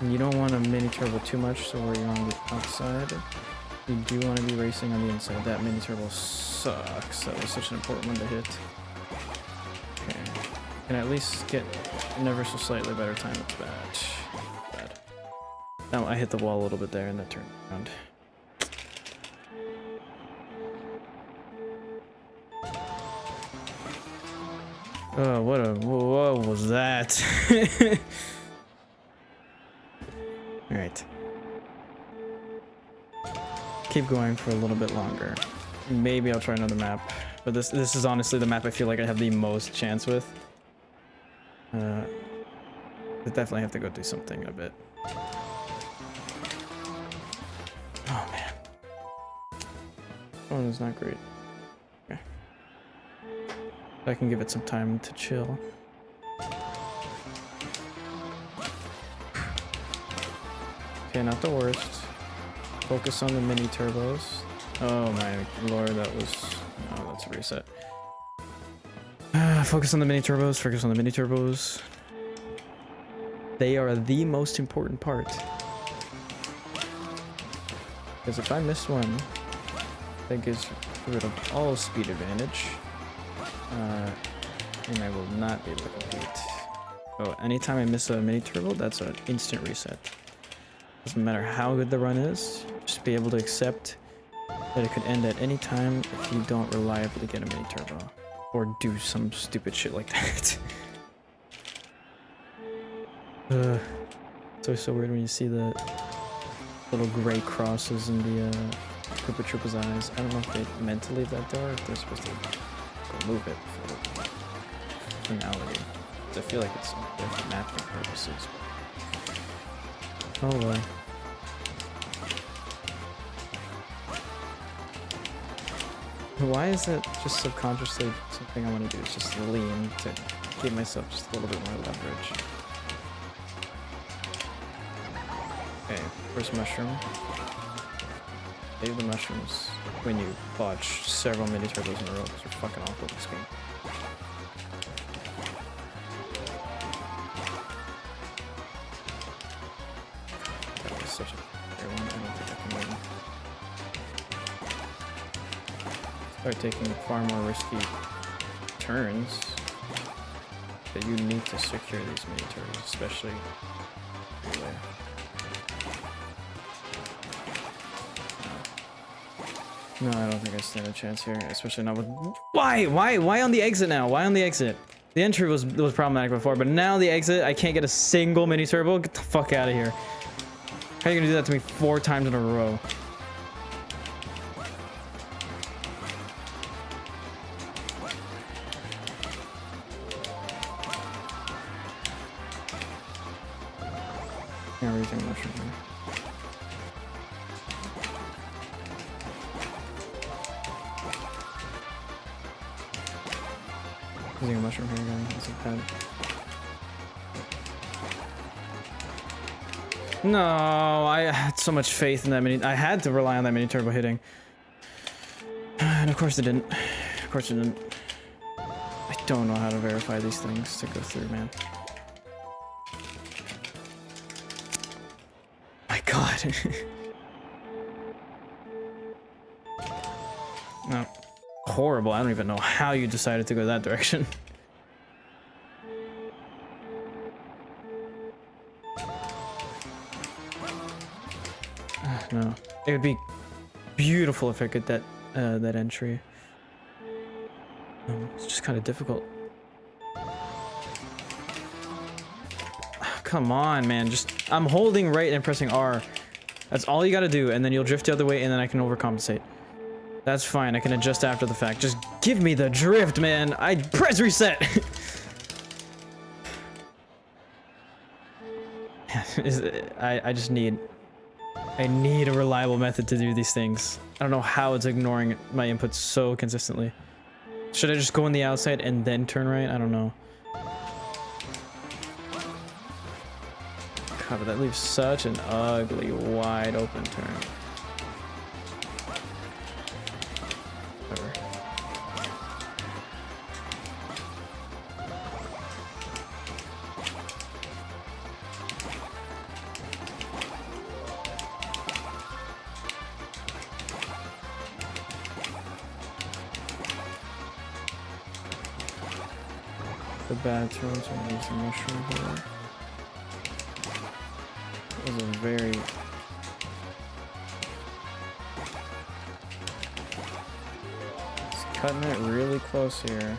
And you don't want to mini turbo too much, so where you're on the outside, you do want to be racing on the inside. That mini turbo sucks. That was such an important one to hit. Okay. Can I at least get an ever so slightly better time at the bad. Now I hit the wall a little bit there and that turned around. Oh, what was that? Alright. Keep going for a little bit longer. Maybe I'll try another map, but this is honestly the map I feel like I have the most chance with. I definitely have to go do something in a bit. Oh man, phone is not great. Okay, I can give it some time to chill. Okay, not the worst. Focus on the mini turbos. Oh my lord, that was... Oh, that's a reset. Focus on the mini turbos, focus on the mini turbos. They are the most important part. Because if I miss one, that gives rid of all speed advantage. And I will not be able to compete. Oh, anytime I miss a mini turbo, that's an instant reset. Doesn't matter how good the run is, just be able to accept that it could end at any time if you don't reliably get a mini turbo or do some stupid shit like that. It's always so weird when you see the little gray crosses in the Koopa Troopa's eyes. I don't know if they meant to leave that door or if they're supposed to remove it for finality. I feel like it's there for mapping purposes. Oh well. Why is that just subconsciously something I want to do? It's just lean to give myself just a little bit more leverage. Okay, first mushroom. Save the mushrooms when you botch several mini turbos in a row because you're fucking awful at this game. That was such a fair one. I don't think I can win. Start taking far more risky turns, but you need to secure these mini turbos, especially anyway. No, I don't think I stand a chance here, especially not with... Why on the exit now? Why on the exit? The entry was problematic before, but now the exit, I can't get a single mini turbo? Get the fuck out of here. How are you gonna do that to me 4 times in a row? Yeah, we're using mushroom here. Using a mushroom here again. That's a pad. No, I had so much faith in that mini. I had to rely on that mini turbo hitting. And of course it didn't. Of course it didn't. I don't know how to verify these things to go through, man. My god. No. Horrible. I don't even know how you decided to go that direction. No. It would be beautiful if I could get that that entry. It's just kind of difficult. Come on, man. Just I'm holding right and pressing R. That's all you gotta do, and then you'll drift the other way, and then I can overcompensate. That's fine. I can adjust after the fact. Just give me the drift, man. I press reset. I just need. I need a reliable method to do these things. I don't know how it's ignoring my inputs so consistently. Should I just go on the outside and then turn right? I don't know. God, but that leaves such an ugly, wide open turn. Whatever. The bad turns are using mushroom here. It was a very it's cutting it really close here.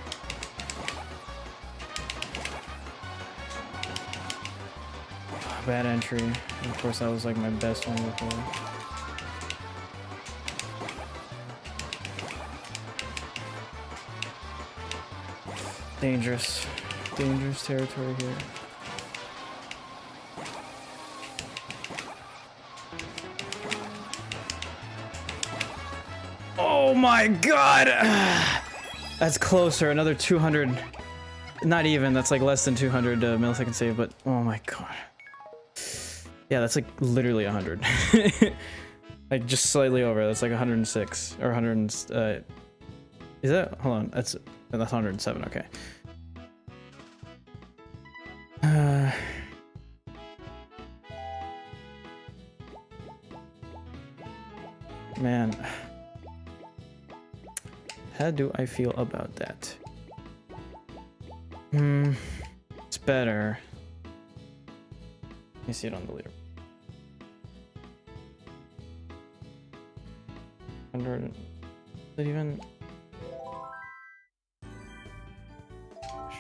Bad entry. Of course, that was like my best one before. Dangerous. Dangerous territory here. Oh my god! That's closer. Another 200. Not even. That's like less than 200 millisecond save, but oh my god. Yeah, that's like literally 100. Like just slightly over. That's like 106 or 100. Is that? Hold on. That's 107. Okay. Man, how do I feel about that? It's better. Let me see it on the leader. 100. Is it even?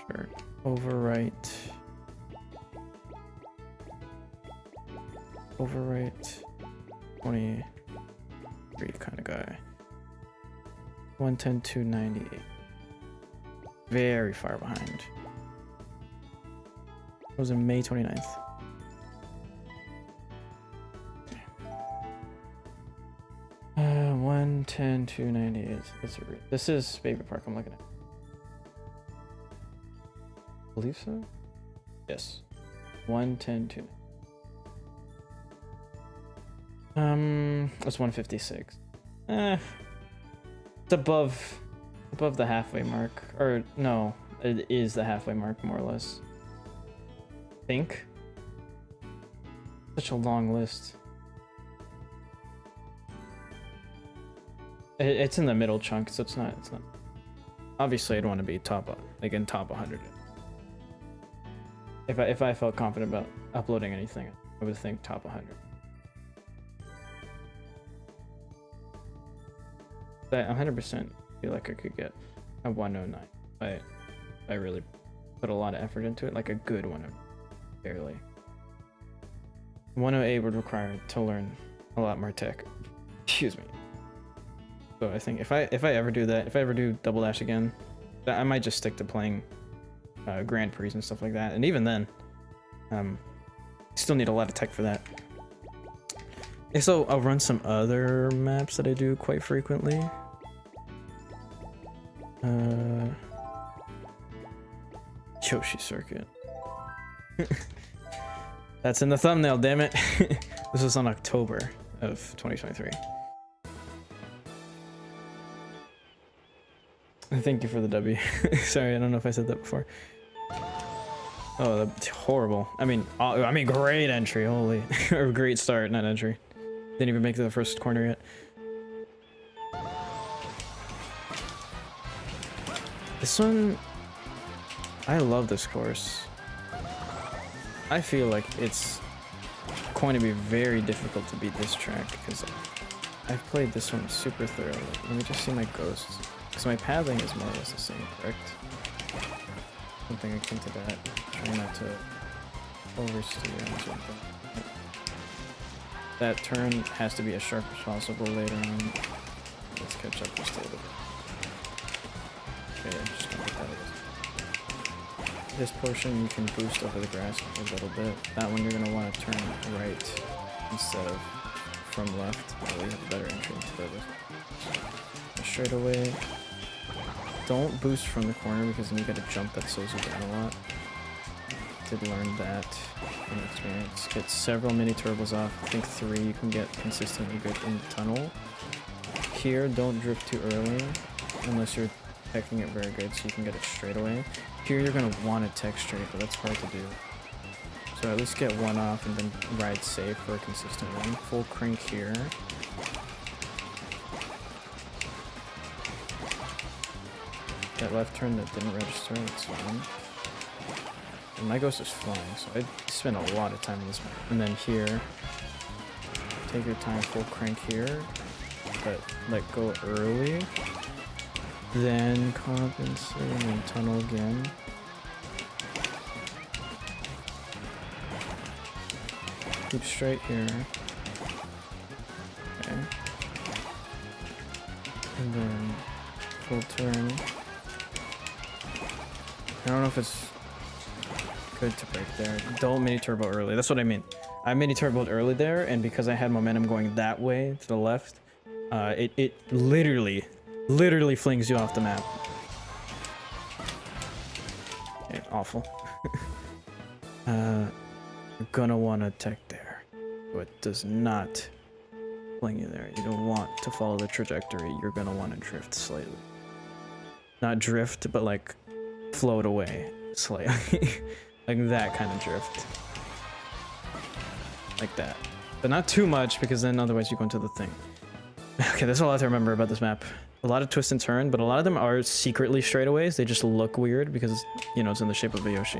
Sure. Overwrite. Overwrite. 23 kind of guy. 110 to 98. Very far behind. It was in May 29th. Okay. 110 to 98. This is Baby Park I'm looking at. I believe so? Yes. 110 to 98. That's 156. It's above the halfway mark. Or no, it is the halfway mark more or less. I think. Such a long list. It's in the middle chunk, so it's not obviously I'd want to be top like in top 100. If I felt confident about uploading anything, I would think top 100. I 100% feel like I could get a 109. I really put a lot of effort into it, like a good 109. Barely. 108 would require to learn a lot more tech. Excuse me. So I think if I ever do that, if I ever do Double Dash again, I might just stick to playing Grand Prix and stuff like that. And even then, still need a lot of tech for that. So I'll run some other maps that I do quite frequently. Yoshi circuit. That's in the thumbnail, damn it. This was on October of 2023. Thank you for the W. Sorry, I don't know if I said that before. Oh, that's horrible. I mean, great entry, holy. Or great start, not entry. Didn't even make it to the first corner yet. This one, I love this course. I feel like it's going to be very difficult to beat this track because I've played this one super thoroughly. Let me just see my ghosts. Because my pathing is more or less the same, correct? Something akin to that. Try not to oversteer or something. That turn has to be as sharp as possible later on. Let's catch up just a little bit. Okay, I'm just gonna get that over. This portion you can boost over the grass a little bit. That one you're gonna want to turn right instead of from left. That way you have a better entry into the straightaway. Don't boost from the corner because then you get a jump that slows you down a lot. Did learn that from experience. Get several mini turbos off. I think 3 you can get consistently good in the tunnel. Here, don't drift too early unless you're teching it very good so you can get it straight away. Here you're going to want to tech straight, but that's hard to do. So at least get one off and then ride safe for a consistent one. Full crank here. That left turn that didn't register, that's fine. And my ghost is flying, so I spent a lot of time on this map. And then here, take your time, full crank here, but let go early. Then compensate and then tunnel again. Keep straight here. Okay. And then full turn. I don't know if it's good to break there. Don't mini turbo early. That's what I mean. I mini turboed early there, and because I had momentum going that way to the left, it literally flings you off the map. Okay, awful. You're gonna want to tech there, but it does not fling you there. You don't want to follow the trajectory. You're gonna want to drift slightly. Not drift, but like float away slightly. Like that kind of drift. Like that. But not too much, because then otherwise you go into the thing. Okay, there's a lot to remember about this map. A lot of twist and turn, but a lot of them are secretly straightaways. They just look weird because, you know, it's in the shape of a Yoshi.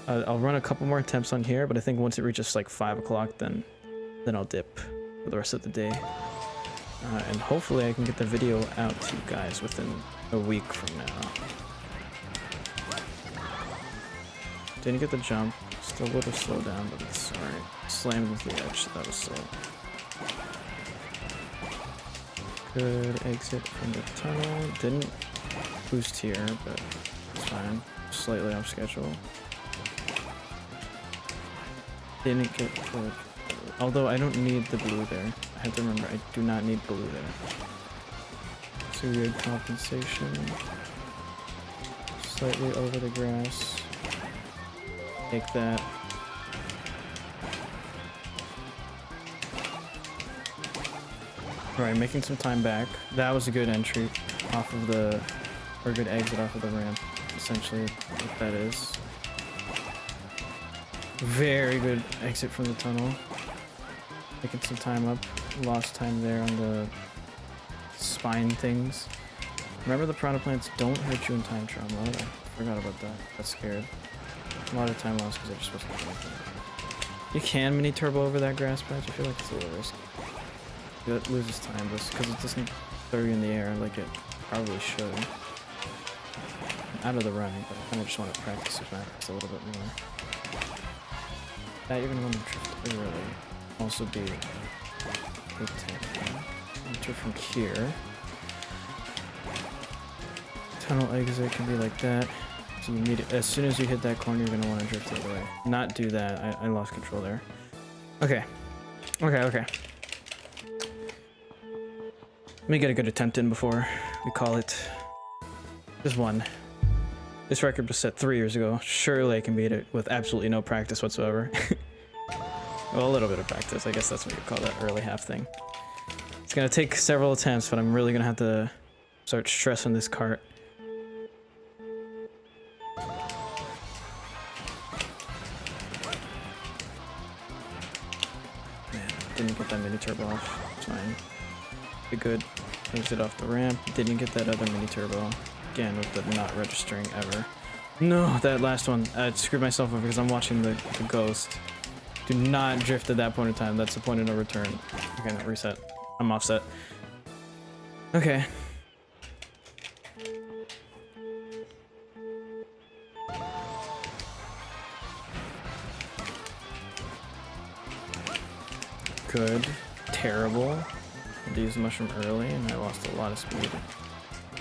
I'll run a couple more attempts on here, but I think once it reaches like 5 o'clock, then I'll dip for the rest of the day. And hopefully I can get the video out to you guys within a week from now. Didn't get the jump. Still a little slow down, but it's alright. Slammed into the edge, so that was slow. Good exit from the tunnel. Didn't boost here, but it's fine. Slightly off schedule. Didn't get the... Although I don't need the blue there. I have to remember, I do not need blue there. So good compensation. Slightly over the grass. Take that. Alright, making some time back. That was a good entry off of the... or a good exit off of the ramp. Essentially what that is. Very good exit from the tunnel. Making some time up. Lost time there on the spine things. Remember, the piranha plants don't hurt you in time travel. I forgot about that. Got scared. A lot of time lost because I just wasn't doing anything. You can mini turbo over that grass patch. I feel like it's a little risky. It loses time just because it doesn't throw you in the air like it probably should. I'm out of the running, but I kind of just want to practice it back a little bit more. That you're going to want to drift early. Also be good tech. Enter from here. Tunnel exit can be like that. So you need it. As soon as you hit that corner, you're going to want to drift the other way. Not do that. I lost control there. Okay. Okay. Let me get a good attempt in before we call it. Just one. This record was set 3 years ago. Surely I can beat it with absolutely no practice whatsoever. Well, a little bit of practice. I guess that's what you call that early half thing. It's gonna take several attempts, but I'm really gonna have to start stressing this cart. Man, didn't get that mini turbo off. It's fine. Be good. Exit off the ramp. Didn't get that other mini turbo. Again, with the not registering ever. No, that last one. I screwed myself up because I'm watching the ghost. Do not drift at that point in time. That's the point of no return. Okay, reset. I'm offset. Okay. Good. Terrible. I had to use the mushroom early and I lost a lot of speed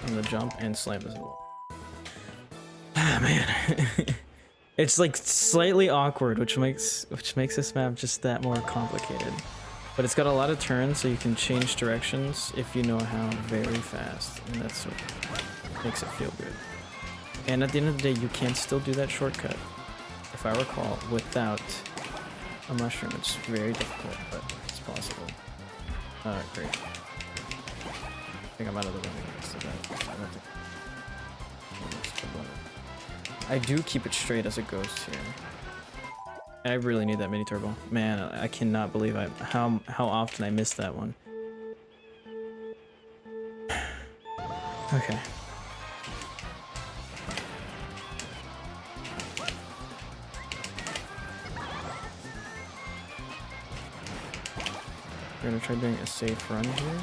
on the jump and slammed this wall. Ah, man. It's like slightly awkward, which makes this map just that more complicated. But it's got a lot of turns, so you can change directions if you know how very fast, and that's what makes it feel good. And at the end of the day, you can still do that shortcut, if I recall, without a mushroom. It's very difficult, but it's possible. Great. I think I'm out of the running next to that. I do keep it straight as a ghost here. I really need that mini turbo. Man, I cannot believe how often I missed that one. Okay. We're gonna try doing a safe run here.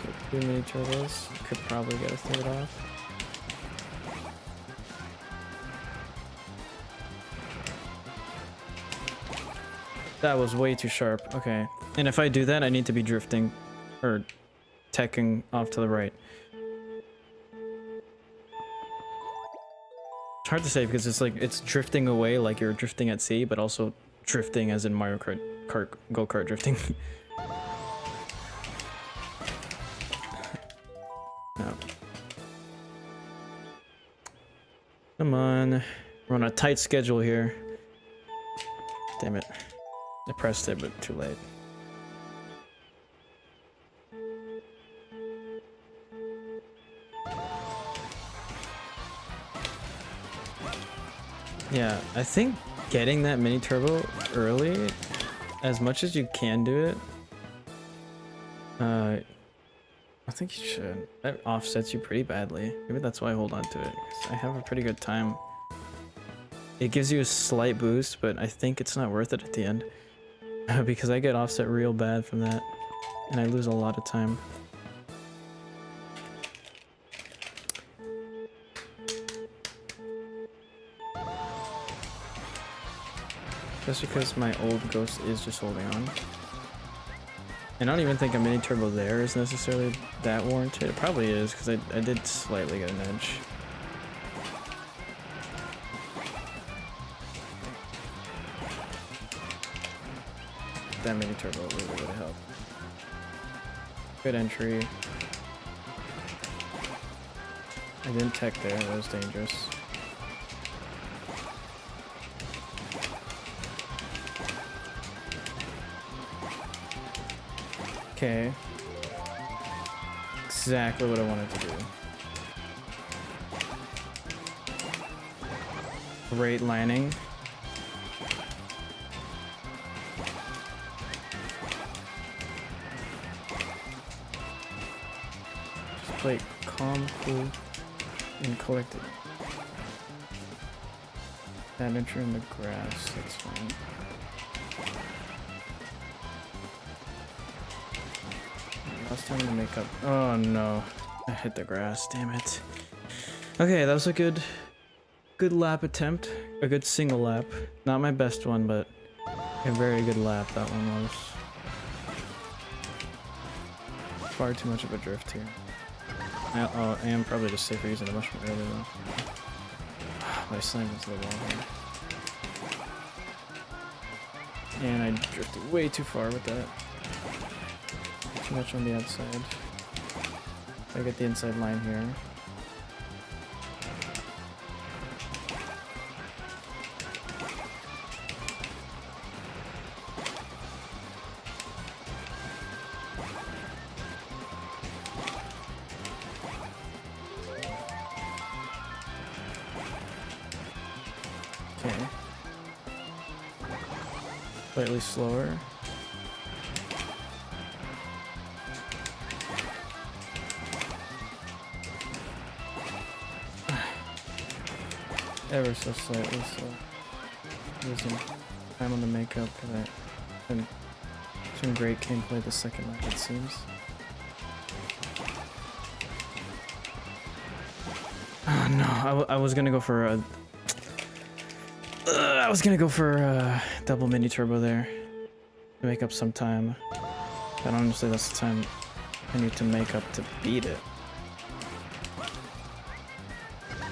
So 2 mini turbos could probably get a third off. That was way too sharp. Okay. And if I do that, I need to be drifting or teching off to the right. It's hard to say because it's like it's drifting away like you're drifting at sea, but also drifting as in Mario Kart go-kart drifting. No. Come on. We're on a tight schedule here. Damn it. I pressed it, but too late. Yeah, I think getting that mini turbo early, as much as you can do it, I think you should. That offsets you pretty badly. Maybe that's why I hold on to it, 'cause I have a pretty good time. It gives you a slight boost, but I think it's not worth it at the end. Because I get offset real bad from that, and I lose a lot of time. Just because my old ghost is just holding on. And I don't even think a mini turbo there is necessarily that warranted. It probably is, because I did slightly get an edge. That mini turbo really would have helped. Good entry. I didn't tech there, that was dangerous. Okay. Exactly what I wanted to do. Great landing. Just play calm, cool, and collected. That entry in the grass, that's fine. Last time to make up. Oh no, I hit the grass. Damn it. Okay, that was a good lap attempt. A good single lap. Not my best one, but a very good lap that one was. Far too much of a drift here. I am probably just safer using the mushroom earlier though. I slammed into the wall here. And I drifted way too far with that. Too much on the outside. I get the inside line here. Okay. Slightly slower. Ever so slightly, so losing time on the makeup because I've been some great gameplay the second lap, it seems. Oh no, I was gonna go for a double mini turbo there to make up some time, but honestly that's the time I need to make up to beat it.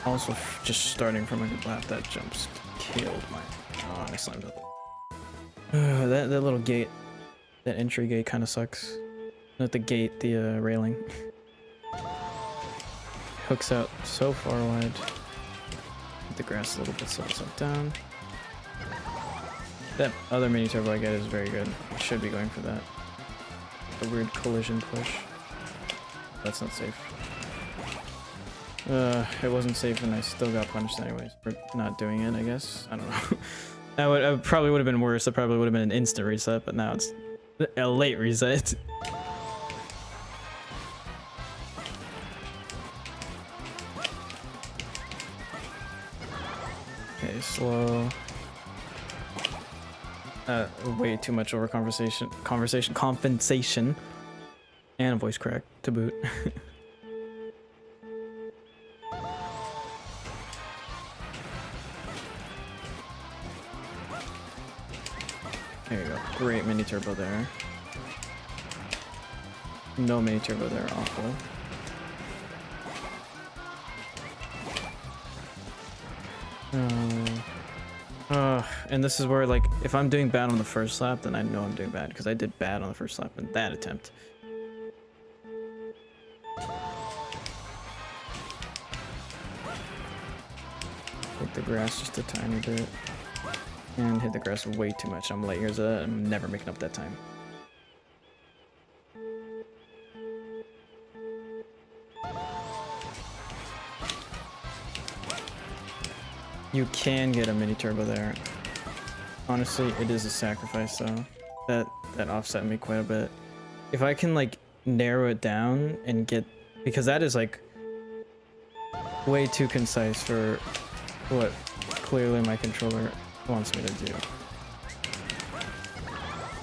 Also, just starting from a good lap, that jumps killed my. Oh, I slammed it. That little gate, that entry gate kind of sucks. Not the gate, the railing. Hooks out so far wide. The grass a little bit, so down. That other mini turbo I get is very good. I should be going for that. A weird collision push. That's not safe. It wasn't safe and I still got punished anyways for not doing it, I guess. I don't know. I probably would have been worse. It probably would have been an instant reset, but now it's a late reset. Okay, slow. Way too much over compensation, and a voice crack to boot. There you go. Great mini turbo there. No mini turbo there. Awful. And this is where, like, if I'm doing bad on the first lap, then I know I'm doing bad because I did bad on the first lap in that attempt. Hit the grass just a tiny bit. And hit the grass way too much. I'm light years ahead. I'm never making up that time. You can get a mini turbo there. Honestly, it is a sacrifice though. That offset me quite a bit. If I can like narrow it down and get, because that is like way too concise for what clearly my controller wants me to do.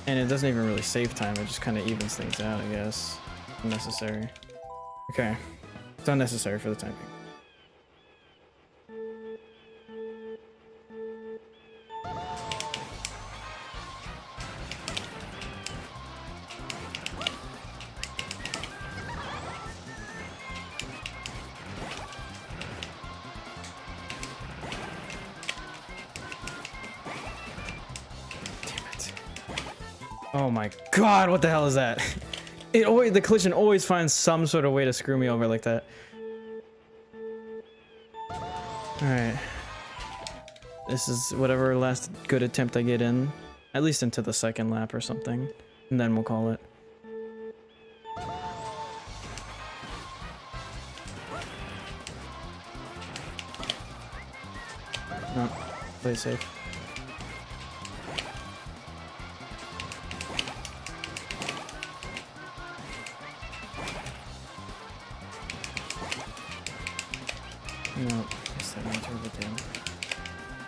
And it doesn't even really save time, it just kind of evens things out, I guess. Unnecessary. Okay. It's unnecessary for the time being. Oh my god, what the hell is that? The collision always finds some sort of way to screw me over like that. Alright. This is whatever last good attempt I get in. At least into the second lap or something. And then we'll call it. No, play safe. No, missed that mini turbo down.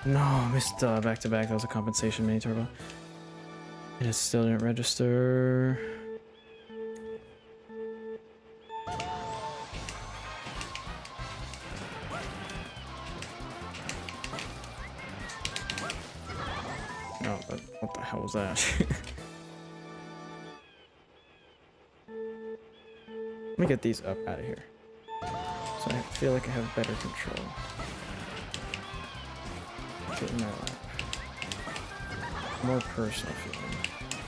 No, missed back to back. That was a compensation mini turbo. And it still didn't register. No, what the hell was that? Let me get these up out of here. So I feel like I have better control. Get in my lap. More personal feeling.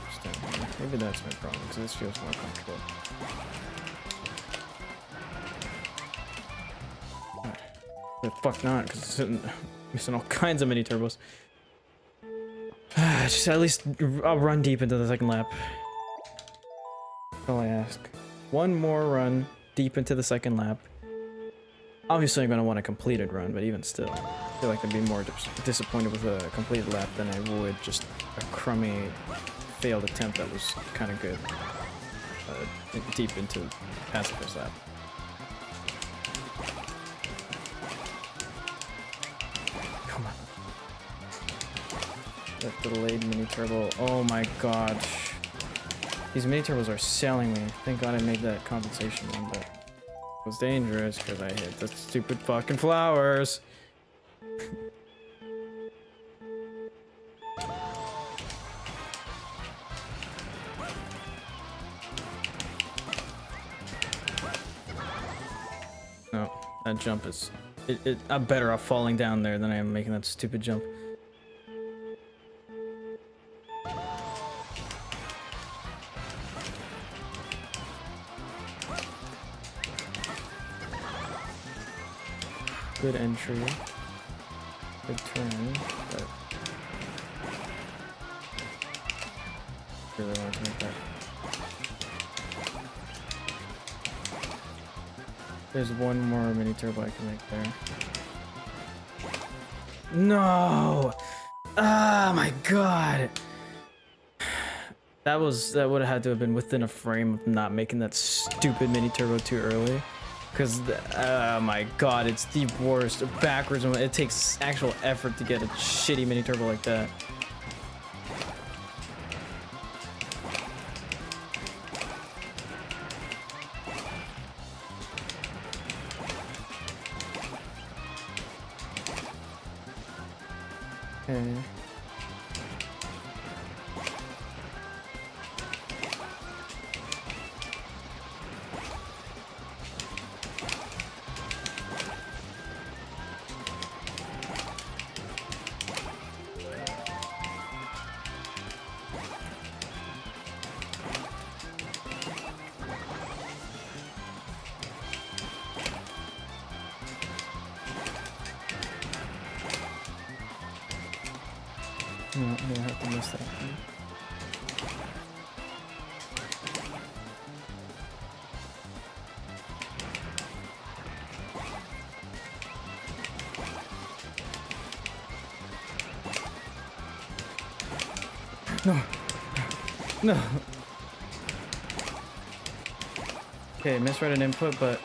Just down here. Maybe that's my problem, because this feels more comfortable. fuck not, because it's missing all kinds of mini turbos. Just at least I'll run deep into the second lap. That's all I ask. One more run deep into the second lap. Obviously I'm going to want a completed run, but even still, I feel like I'd be more disappointed with a completed lap than I would just a crummy failed attempt that was kind of good. Deep into past the first lap. Come on. That delayed mini turbo. Oh my gosh. These mini turbos are selling me. Thank God I made that compensation one, but it was dangerous because I hit the stupid fucking flowers. No, that jump is... I'm better off falling down there than I am making that stupid jump. Good entry. Good turn, but... really want to make that. There's one more mini turbo I can make there. No! Ah, my god! That would have had to have been within a frame of not making that stupid mini turbo too early. Because, oh my god, it's the worst. Backwards, it takes actual effort to get a shitty mini turbo like that. Okay. No, I'm gonna have to miss that one. No. No. Okay, misread an input, but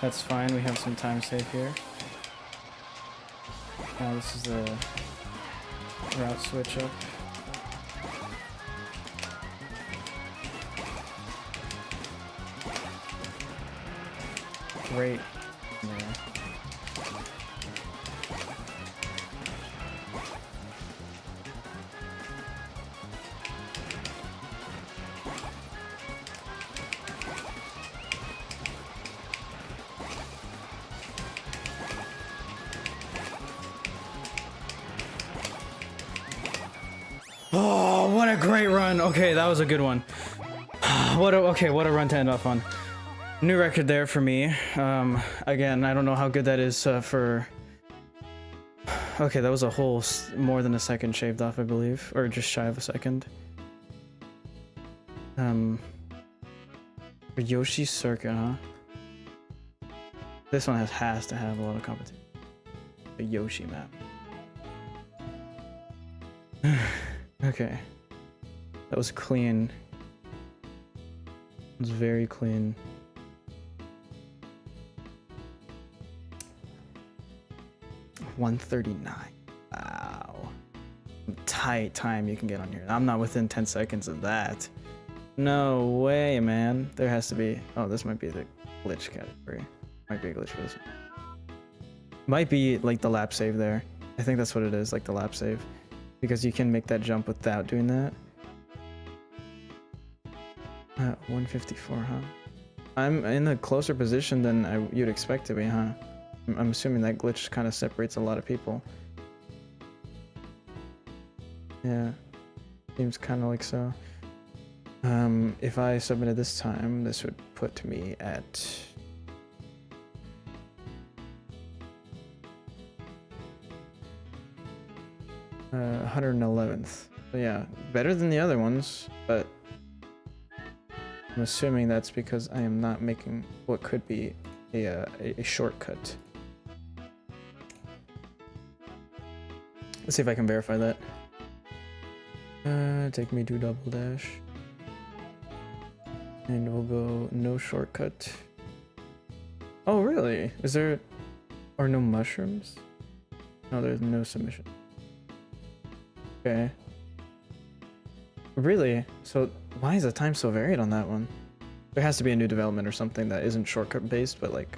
that's fine. We have some time safe here. Now this is the route switch up. Great. Yeah. Oh, what a great run. Okay, that was a good one. What a run to end off on. New record there for me. Again, I don't know how good that is for... Okay, that was a whole more than a second shaved off, I believe. Or just shy of a second. Yoshi's Circuit, huh? This one has to have a lot of competition. The Yoshi map. Okay. That was clean. It was very clean. $139. Wow. Tight time you can get on here. I'm not within 10 seconds of that. No way, man. There has to be... Oh, this might be the glitch category. Might be a glitch for this one. Might be like the lap save there. I think that's what it is, like the lap save. Because you can make that jump without doing that. 154, huh? I'm in a closer position than you'd expect to be, huh? I'm assuming that glitch kind of separates a lot of people. Yeah, seems kind of like so. If I submitted this time, this would put me at 111th. So yeah, better than the other ones, but I'm assuming that's because I am not making what could be a shortcut. Let's see if I can verify that. Take me to double dash. And we'll go no shortcut. Oh, really? Is there... Or no mushrooms? No, there's no submission. Okay. Really? So why is the time so varied on that one? There has to be a new development or something that isn't shortcut based, but like...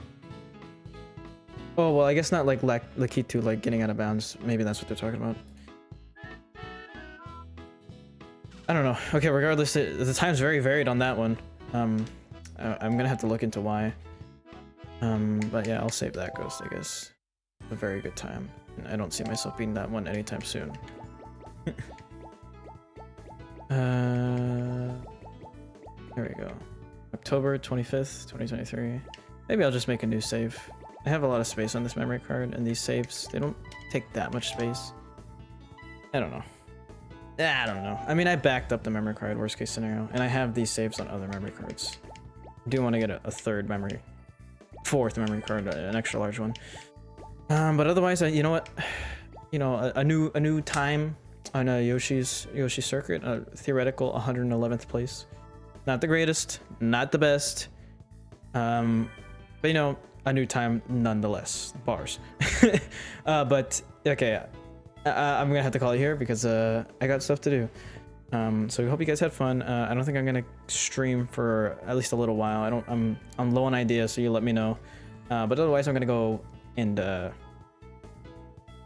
Oh, well, I guess not like Lakitu, like getting out of bounds. Maybe that's what they're talking about. I don't know. Okay, regardless, the time's very varied on that one. I'm gonna have to look into why. But yeah, I'll save that ghost, I guess. A very good time. I don't see myself beating that one anytime soon. There we go. October 25th, 2023. Maybe I'll just make a new save. I have a lot of space on this memory card, and these saves, they don't take that much space. I don't know. I don't know. I mean, I backed up the memory card, worst case scenario, and I have these saves on other memory cards. I do want to get a fourth memory card, an extra large one. But otherwise, you know what? You know, a new time on Yoshi's circuit, a theoretical 111th place. Not the greatest, not the best, but you know, a new time nonetheless. Bars. But okay, I'm gonna have to call it here because I got stuff to do. So we hope you guys had fun. I don't think I'm gonna stream for at least a little while. I'm low on ideas, so you let me know. But otherwise, I'm gonna go and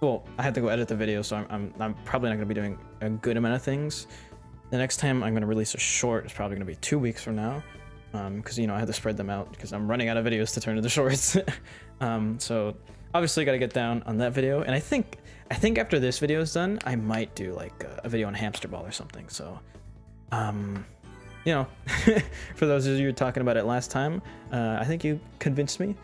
well, I had to go edit the video, so I'm probably not gonna be doing a good amount of things. The next time I'm gonna release a short is probably gonna be 2 weeks from now, because you know I had to spread them out because I'm running out of videos to turn into shorts. So obviously got to get down on that video, and I think after this video is done, I might do like a video on hamster ball or something. So, you know, for those of you who were talking about it last time, I think you convinced me.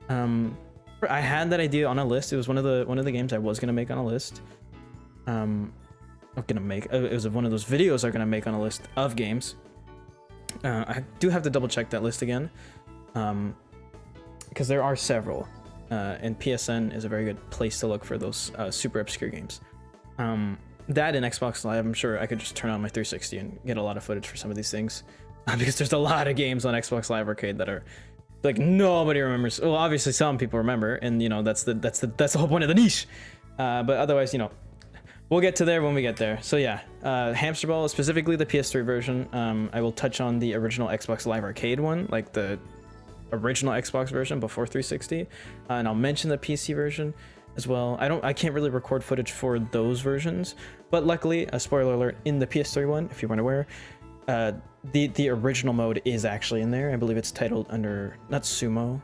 I had that idea on a list. It was one of the games I was gonna make on a list. It was one of those videos I'm gonna make on a list of games. I do have to double check that list again, because there are several. And PSN is a very good place to look for those super obscure games. That and Xbox Live, I'm sure I could just turn on my 360 and get a lot of footage for some of these things, because there's a lot of games on Xbox Live Arcade that are like nobody remembers. Well, obviously some people remember, and you know that's the whole point of the niche. But otherwise, you know, we'll get to there when we get there. So yeah, Hamster Ball, specifically the PS3 version. I will touch on the original Xbox Live Arcade one, like the original Xbox version before 360, and I'll mention the PC version as well. I can't really record footage for those versions, but luckily, a spoiler alert, in the PS3 one, if you weren't aware, the original mode is actually in there. I believe it's titled under, not Sumo,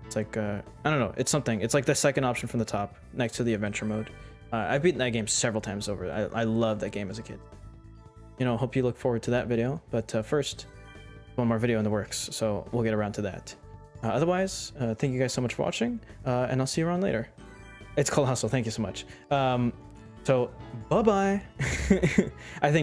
it's like I don't know, it's something, it's like the second option from the top next to the adventure mode. I've beaten that game several times over. I love that game as a kid. You know, hope you look forward to that video, but first, one more video in the works, so we'll get around to that. Otherwise, thank you guys so much for watching, and I'll see you around later. It's called Hustle. Thank you so much. So, bye-bye. I think